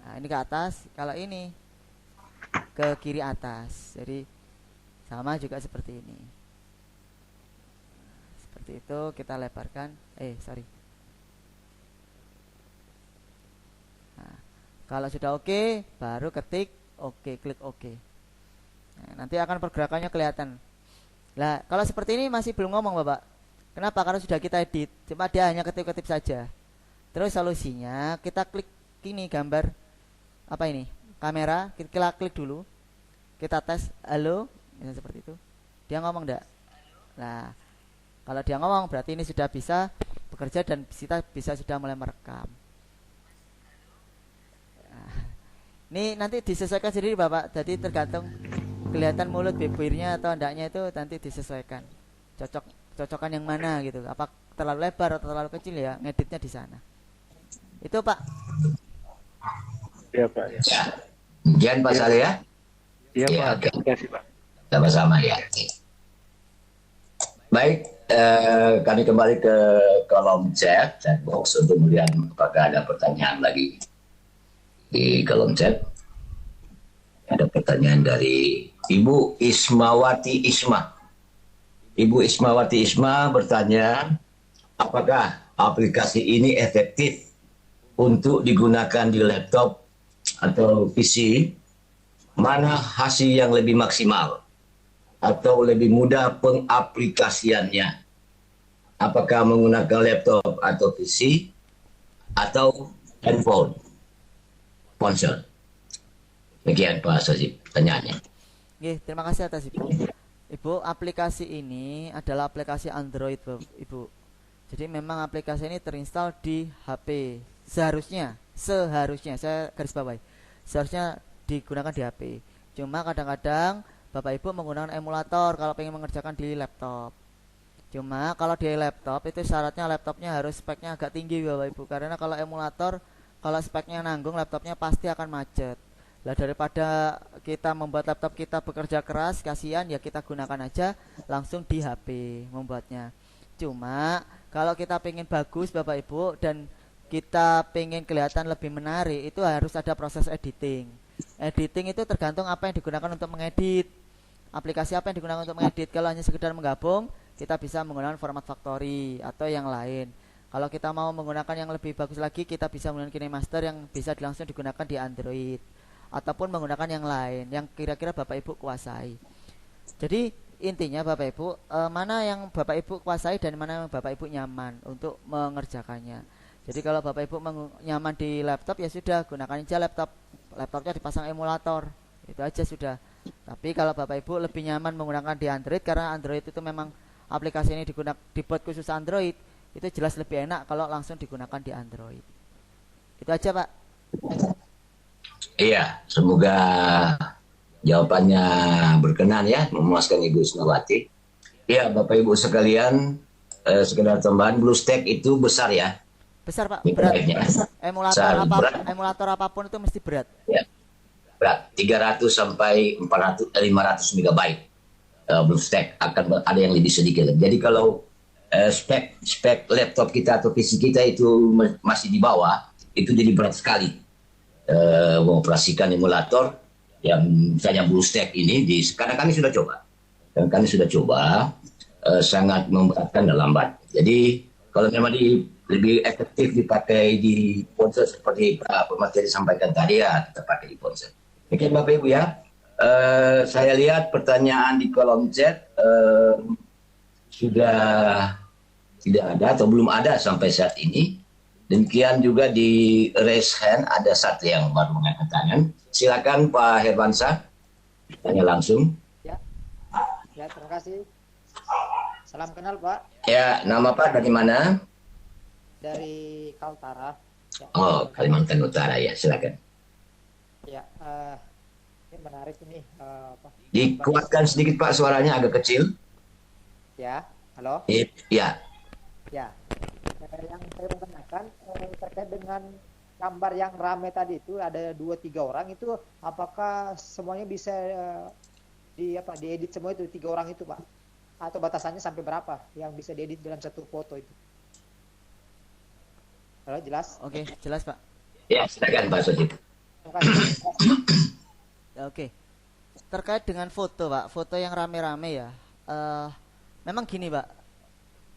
S2: Nah, ini ke atas, kalau ini ke kiri atas. Jadi sama juga seperti ini. Seperti itu kita lebarkan. Nah, kalau sudah oke, baru ketik oke, klik oke. Nah, nanti akan pergerakannya kelihatan. Lah, kalau seperti ini masih belum ngomong Bapak. Kenapa? Karena sudah kita edit. Cuma dia hanya ketip-ketip saja. Terus solusinya kita klik ini gambar apa ini? Kamera, kita klik dulu. Kita tes halo, ya, seperti itu. Dia ngomong enggak? Nah, kalau dia ngomong berarti ini sudah bisa bekerja dan kita bisa sudah mulai merekam. Nah, ini nanti disesuaikan sendiri Bapak. Jadi tergantung kelihatan mulut bibirnya atau enggaknya itu nanti disesuaikan. Cocokan yang mana gitu. Apa terlalu lebar atau terlalu kecil ya, ngeditnya di sana. Itu Pak.
S8: Iya Pak.
S1: Ya. Demikian Pak Saleh ya.
S8: Iya
S1: ya,
S8: Pak. Terima kasih Pak.
S1: Sama-sama ya. Baik, kami kembali ke kolom chat box untuk melihat apakah ada pertanyaan lagi di kolom chat. Ada pertanyaan dari Ibu Ismawati Isma. Ibu Ismawati Isma bertanya, apakah aplikasi ini efektif untuk digunakan di laptop atau PC? Mana hasil yang lebih maksimal atau lebih mudah pengaplikasiannya? Apakah menggunakan laptop atau PC atau handphone, ponsel? Demikian Pak Sazib pertanyaannya.
S2: Terima kasih atas Ibu. Aplikasi ini adalah aplikasi Android Ibu. Jadi memang aplikasi ini terinstall di HP. Seharusnya saya garis bawahi, seharusnya digunakan di HP. Cuma kadang-kadang Bapak Ibu menggunakan emulator kalau ingin mengerjakan di laptop. Cuma kalau di laptop itu syaratnya laptopnya harus speknya agak tinggi Bapak Ibu. Karena kalau emulator, kalau speknya nanggung, laptopnya pasti akan macet. Lah daripada kita membuat laptop kita bekerja keras, kasihan ya kita gunakan aja langsung di HP membuatnya. Cuma kalau kita pengen bagus Bapak Ibu dan kita pengen kelihatan lebih menarik, itu harus ada proses editing. Editing itu tergantung apa yang digunakan untuk mengedit. Aplikasi apa yang digunakan untuk mengedit. Kalau hanya sekedar menggabung, kita bisa menggunakan format factory atau yang lain. Kalau kita mau menggunakan yang lebih bagus lagi, kita bisa menggunakan KineMaster yang bisa langsung digunakan di Android, ataupun menggunakan yang lain yang kira-kira Bapak Ibu kuasai. Jadi intinya Bapak Ibu, mana yang Bapak Ibu kuasai dan mana yang Bapak Ibu nyaman untuk mengerjakannya. Jadi kalau Bapak Ibu nyaman di laptop, ya sudah gunakan aja laptopnya dipasang emulator, itu aja sudah. Tapi kalau Bapak Ibu lebih nyaman menggunakan di Android, karena Android itu memang aplikasi ini dibuat khusus Android, itu jelas lebih enak kalau langsung digunakan di Android. Itu aja Pak.
S1: Iya, semoga jawabannya berkenan ya, memuaskan Ibu Ismawati. Iya Bapak Ibu sekalian, sekedar tambahan, BlueStack itu besar ya.
S2: Besar Pak, berat. Emulator apapun itu mesti berat. Ya,
S1: berat. 300 sampai 500 megabyte. BlueStack akan ada yang lebih sedikit. Jadi kalau spek laptop kita atau PC kita itu masih di bawah, itu jadi berat sekali. Mengoperasikan emulator yang misalnya BlueStack ini, karena kami sudah coba. Dan kami sudah coba, sangat memberatkan dan lambat. Jadi kalau memang lebih efektif dipakai di ponsel seperti Pak Pemateri sampaikan tadi, ya kita pakai di ponsel. Oke Bapak Ibu ya, saya lihat pertanyaan di kolom chat sudah tidak ada atau belum ada sampai saat ini. Demikian juga di raise hand ada satu yang baru mengangkat tangan. Silakan Pak Herwansyah, tanya langsung.
S11: Ya, terima kasih. Salam kenal Pak.
S1: Ya, nama Pak dari mana?
S11: Dari Kaltara. Ya.
S1: Oh, Kalimantan Utara ya, silakan.
S11: Ya, ini menarik ini.
S1: Dikuatkan sedikit Pak, suaranya agak kecil.
S11: Ya, halo.
S1: Ya.
S11: Ya, yang saya mau tanyakan terkait dengan gambar yang rame tadi itu ada 2-3 orang itu, apakah semuanya bisa diedit semua itu 3 orang itu Pak? Atau batasannya sampai berapa yang bisa diedit dalam satu foto itu? Halo, jelas?
S2: Oke, jelas Pak.
S1: Ya, silakan Pak Sojib.
S11: Terima kasih.
S2: Oke. Terkait dengan foto Pak, foto yang rame-rame ya. Memang gini Pak,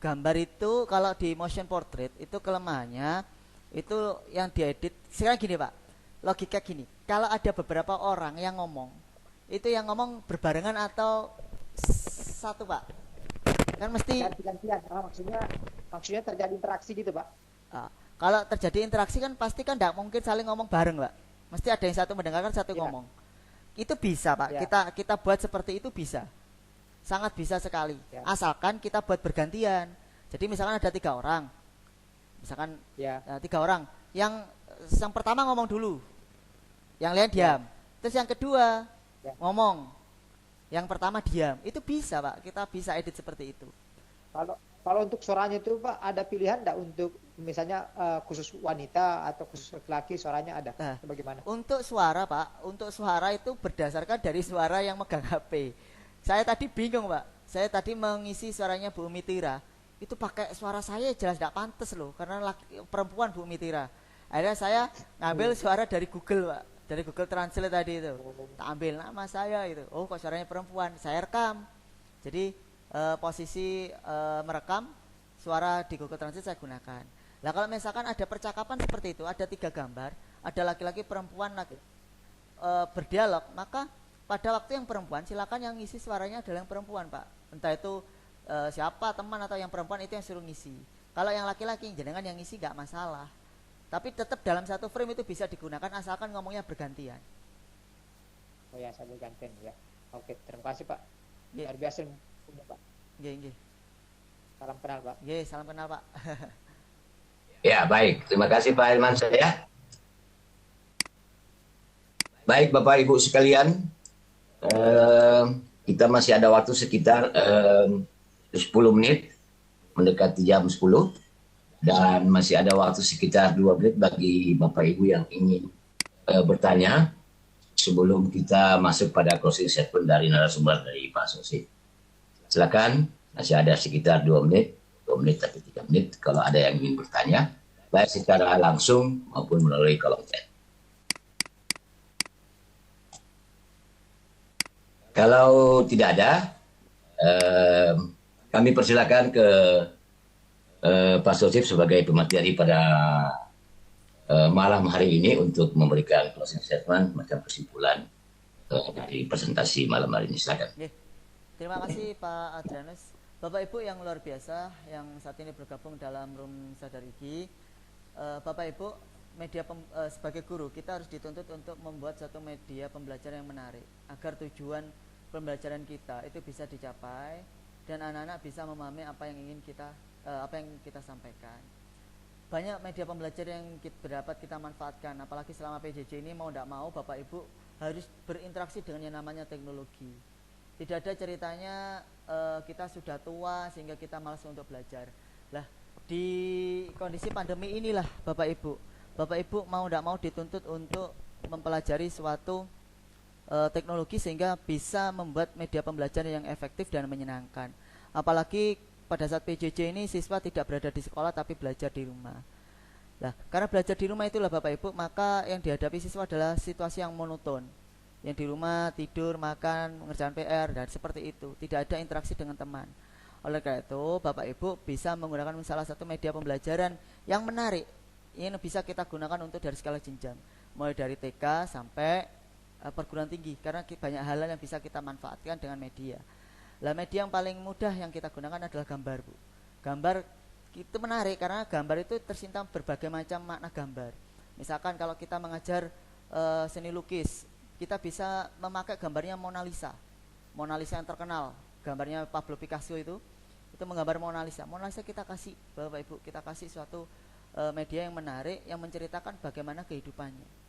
S2: gambar itu kalau di motion portrait itu kelemahannya itu yang diedit. Sekarang gini Pak, logika gini, kalau ada beberapa orang yang ngomong, itu yang ngomong berbarengan atau satu Pak? Kan mesti
S11: ganti-gantian. Maksudnya terjadi interaksi gitu Pak.
S2: Kalau terjadi interaksi kan pasti kan tidak mungkin saling ngomong bareng Pak. Mesti ada yang satu mendengarkan, satu ngomong. Itu bisa Pak, kita buat seperti itu bisa. Sangat bisa sekali. Asalkan kita buat bergantian. Jadi misalkan ada 3 orang. Misalkan 3 orang. Yang pertama ngomong dulu. Yang lain diam. Terus yang kedua ngomong. Yang pertama diam. Itu bisa Pak, kita bisa edit seperti itu.
S11: Kalau untuk suaranya itu Pak, ada pilihan enggak untuk misalnya khusus wanita atau khusus laki-laki suaranya ada? Bagaimana?
S2: Untuk suara Pak, untuk suara itu berdasarkan dari suara yang megang HP. Saya tadi bingung Pak, saya tadi mengisi suaranya Bu Umi Tira, itu pakai suara saya jelas tidak pantas loh, karena perempuan Bu Umi Tira. Akhirnya saya ngambil suara dari Google Pak, dari Google Translate tadi itu, tak ambil nama saya itu, oh kok suaranya perempuan, saya rekam. Jadi posisi merekam suara di Google Translate saya gunakan. Nah kalau misalkan ada percakapan seperti itu, ada 3 gambar, ada laki-laki perempuan berdialog, maka pada waktu yang perempuan silakan yang ngisi suaranya adalah yang perempuan Pak. Entah itu siapa teman atau yang perempuan itu yang suruh ngisi. Kalau yang laki-laki jenengan yang ngisi nggak masalah. Tapi tetap dalam satu frame itu bisa digunakan asalkan ngomongnya bergantian.
S11: Oh ya, saya bergantian ya. Oke, terima kasih Pak. Luar biasa punya Pak.
S2: Nggih.
S11: Salam kenal Pak.
S2: Nggih, salam kenal Pak.
S1: Ya, baik. Terima kasih Pak Herwansyah. Baik Bapak Ibu sekalian, kita masih ada waktu sekitar 10 menit mendekati jam 10 dan masih ada waktu sekitar 2 menit bagi Bapak Ibu yang ingin bertanya sebelum kita masuk pada closing statement dari narasumber dari Pak Sosif. Silakan, masih ada sekitar 2 menit tapi 3 menit kalau ada yang ingin bertanya baik secara langsung maupun melalui kolom chat. Kalau tidak ada, kami persilakan ke Pak Sosif sebagai pemateri pada malam hari ini untuk memberikan closing statement, macam kesimpulan dari presentasi malam hari ini. Silakan.
S2: Terima kasih Pak Adrianus. Bapak Ibu yang luar biasa yang saat ini bergabung dalam Room Sadar Iki. Bapak Ibu, sebagai guru kita harus dituntut untuk membuat satu media pembelajaran yang menarik agar tujuan pembelajaran kita itu bisa dicapai dan anak-anak bisa memahami apa yang kita sampaikan. Banyak media pembelajaran yang dapat kita manfaatkan, apalagi selama PJJ ini mau tidak mau Bapak Ibu harus berinteraksi dengan yang namanya teknologi. Tidak ada ceritanya kita sudah tua sehingga kita malas untuk belajar. Lah, di kondisi pandemi inilah Bapak Ibu mau tidak mau dituntut untuk mempelajari suatu teknologi sehingga bisa membuat media pembelajaran yang efektif dan menyenangkan. Apalagi pada saat PJJ ini siswa tidak berada di sekolah tapi belajar di rumah. Nah, karena belajar di rumah itulah Bapak Ibu, maka yang dihadapi siswa adalah situasi yang monoton. Yang di rumah tidur, makan, mengerjakan PR dan seperti itu. Tidak ada interaksi dengan teman. Oleh karena itu, Bapak Ibu bisa menggunakan salah satu media pembelajaran yang menarik. Ini bisa kita gunakan untuk dari skala jenjang, mulai dari TK sampai perguruan tinggi, karena banyak hal yang bisa kita manfaatkan dengan media. Lah, media yang paling mudah yang kita gunakan adalah gambar Bu. Gambar Itu menarik karena gambar itu tersimpan berbagai macam makna gambar. Misalkan kalau kita mengajar seni lukis, kita bisa memakai gambarnya Mona Lisa. Mona Lisa yang terkenal, gambarnya Pablo Picasso itu menggambar Mona Lisa. Mona Lisa kita kasih, Bapak Ibu, kita kasih suatu media yang menarik yang menceritakan bagaimana kehidupannya.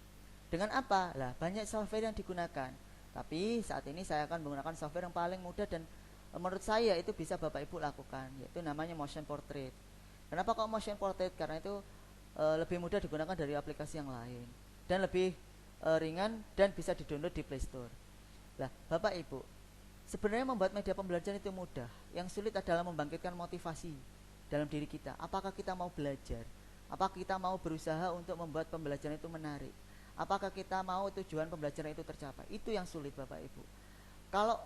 S2: Dengan apa? Lah, banyak software yang digunakan. Tapi saat ini saya akan menggunakan software yang paling mudah dan menurut saya itu bisa Bapak Ibu lakukan, yaitu namanya motion portrait. Kenapa kok motion portrait? Karena itu lebih mudah digunakan dari aplikasi yang lain dan lebih ringan dan bisa di-download di Play Store. Lah, Bapak Ibu, sebenarnya membuat media pembelajaran itu mudah. Yang sulit adalah membangkitkan motivasi dalam diri kita. Apakah kita mau belajar? Apakah kita mau berusaha untuk membuat pembelajaran itu menarik? Apakah kita mau tujuan pembelajaran itu tercapai? Itu yang sulit, Bapak Ibu. Kalau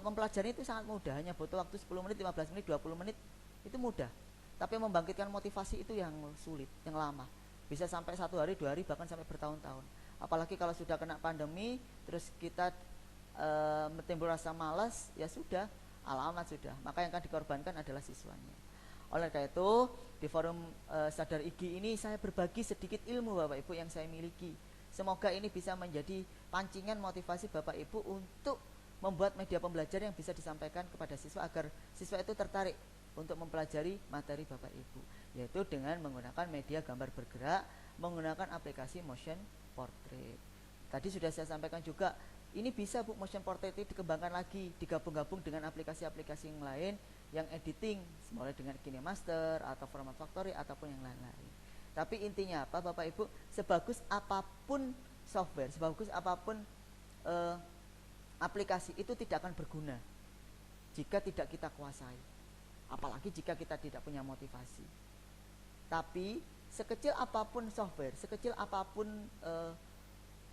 S2: mempelajari itu sangat mudah, hanya butuh waktu 10 menit, 15 menit, 20 menit, itu mudah. Tapi membangkitkan motivasi itu yang sulit, yang lama. Bisa sampai 1 hari, 2 hari, bahkan sampai bertahun-tahun. Apalagi kalau sudah kena pandemi, terus kita timbul rasa malas, ya sudah, alamat sudah. Maka yang akan dikorbankan adalah siswanya. Oleh karena itu, di forum Sadar IG ini saya berbagi sedikit ilmu Bapak Ibu yang saya miliki. Semoga ini bisa menjadi pancingan motivasi Bapak Ibu untuk membuat media pembelajaran yang bisa disampaikan kepada siswa agar siswa itu tertarik untuk mempelajari materi Bapak Ibu, yaitu dengan menggunakan media gambar bergerak, menggunakan aplikasi motion portrait. Tadi sudah saya sampaikan juga, ini bisa Bu, motion portrait itu dikembangkan lagi, digabung-gabung dengan aplikasi-aplikasi yang lain yang editing, mulai dengan KineMaster atau Format Factory ataupun yang lain-lain. Tapi intinya apa Bapak Ibu, sebagus apapun software, sebagus apapun aplikasi itu tidak akan berguna jika tidak kita kuasai, apalagi jika kita tidak punya motivasi. Tapi sekecil apapun software, sekecil apapun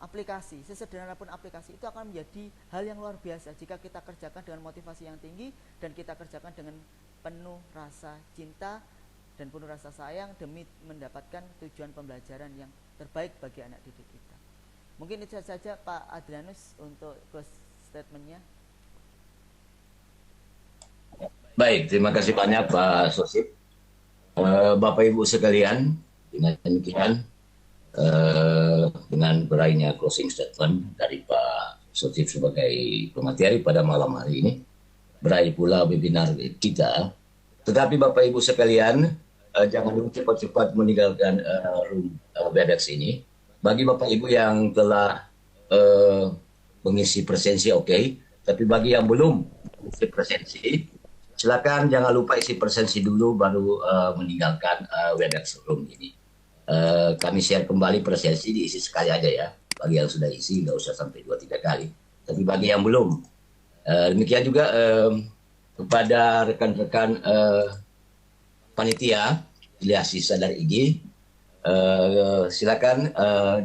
S2: aplikasi, sesederhana pun aplikasi, itu akan menjadi hal yang luar biasa jika kita kerjakan dengan motivasi yang tinggi dan kita kerjakan dengan penuh rasa cinta dan penuh rasa sayang demi mendapatkan tujuan pembelajaran yang terbaik bagi anak didik kita. Mungkin itu saja Pak Adrianus untuk close statementnya.
S1: Baik, terima kasih banyak Pak Sosip. Bapak Ibu sekalian, dengan demikian dengan berakhirnya closing statement dari Pak Sosip sebagai pemateri pada malam hari ini, berakhir pula webinar kita. Tetapi Bapak Ibu sekalian, jangan dulu cepat-cepat meninggalkan room WebEx ini. Bagi Bapak Ibu yang telah mengisi presensi, oke. Tapi bagi yang belum mengisi presensi, silakan jangan lupa isi presensi dulu baru meninggalkan WebEx room ini. Kami share kembali presensi, diisi sekali aja ya. Bagi yang sudah isi nggak usah sampai 2-3 kali. Tapi bagi yang belum, demikian juga kepada rekan-rekan panitia afiliasi Sadar IG, silakan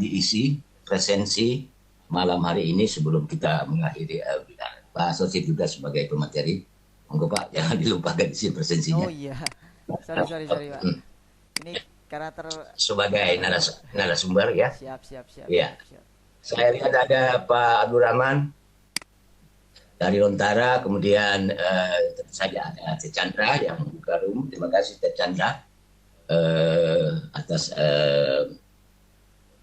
S1: diisi presensi malam hari ini sebelum kita mengakhiri webinar. Pak Sosip juga sebagai pemateri, monggo Pak, jangan dilupakan isi presensinya.
S2: Oh iya, sorry Pak. Ini karakter
S1: sebagai narasumber ya.
S2: Siap.
S1: Ya. Saya lihat ada Pak Abdul Rahman dari Lontara, kemudian tentu saja ada Teh Chandra yang membuka room. Terima kasih Teh Chandra atas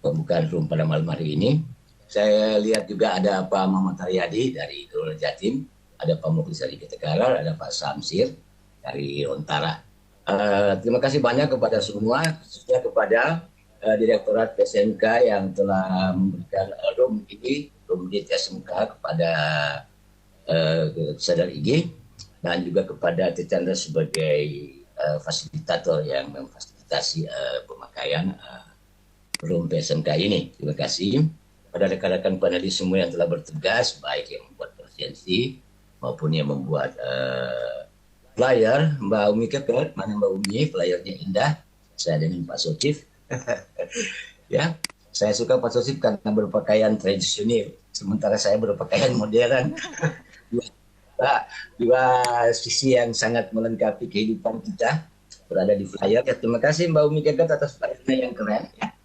S1: pembukaan room pada malam hari ini. Saya lihat juga ada Pak Muhammad Haryadi dari Kelurahan Jatim, ada Pak Muklis dari Ketegaran, ada Pak Samsir dari Lontara. Terima kasih banyak kepada semua, khususnya kepada Direktorat SMK yang telah memberikan room ini, room di SMK kepada Sadar IG, dan juga kepada Teh Chandra sebagai fasilitator yang memfasilitasi pemakaian room PSMK ini. Terima kasih pada rekan-rekan panelis semua yang telah bertugas, baik yang membuat presensi maupun yang membuat flyer. Mbak Umi Keker, mana Mbak Umi, flyernya indah. Saya dengan Pak Sosip. Ya, saya suka Pak Sosip karena berpakaian tradisional, sementara saya berpakaian modern. Dua sisi yang sangat melengkapi kehidupan kita berada di flyer. Ya, terima kasih Mbak Umi Keker atas flyernya yang keren. Ya.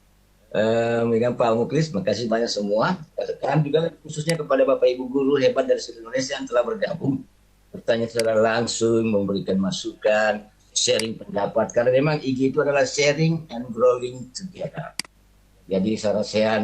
S1: Dengan Pak Muklis, terima kasih banyak semua. Dan juga khususnya kepada Bapak Ibu guru hebat dari seluruh Indonesia yang telah bergabung, bertanya secara langsung, memberikan masukan, sharing pendapat karena memang IG itu adalah sharing and growing together. Jadi sarasehan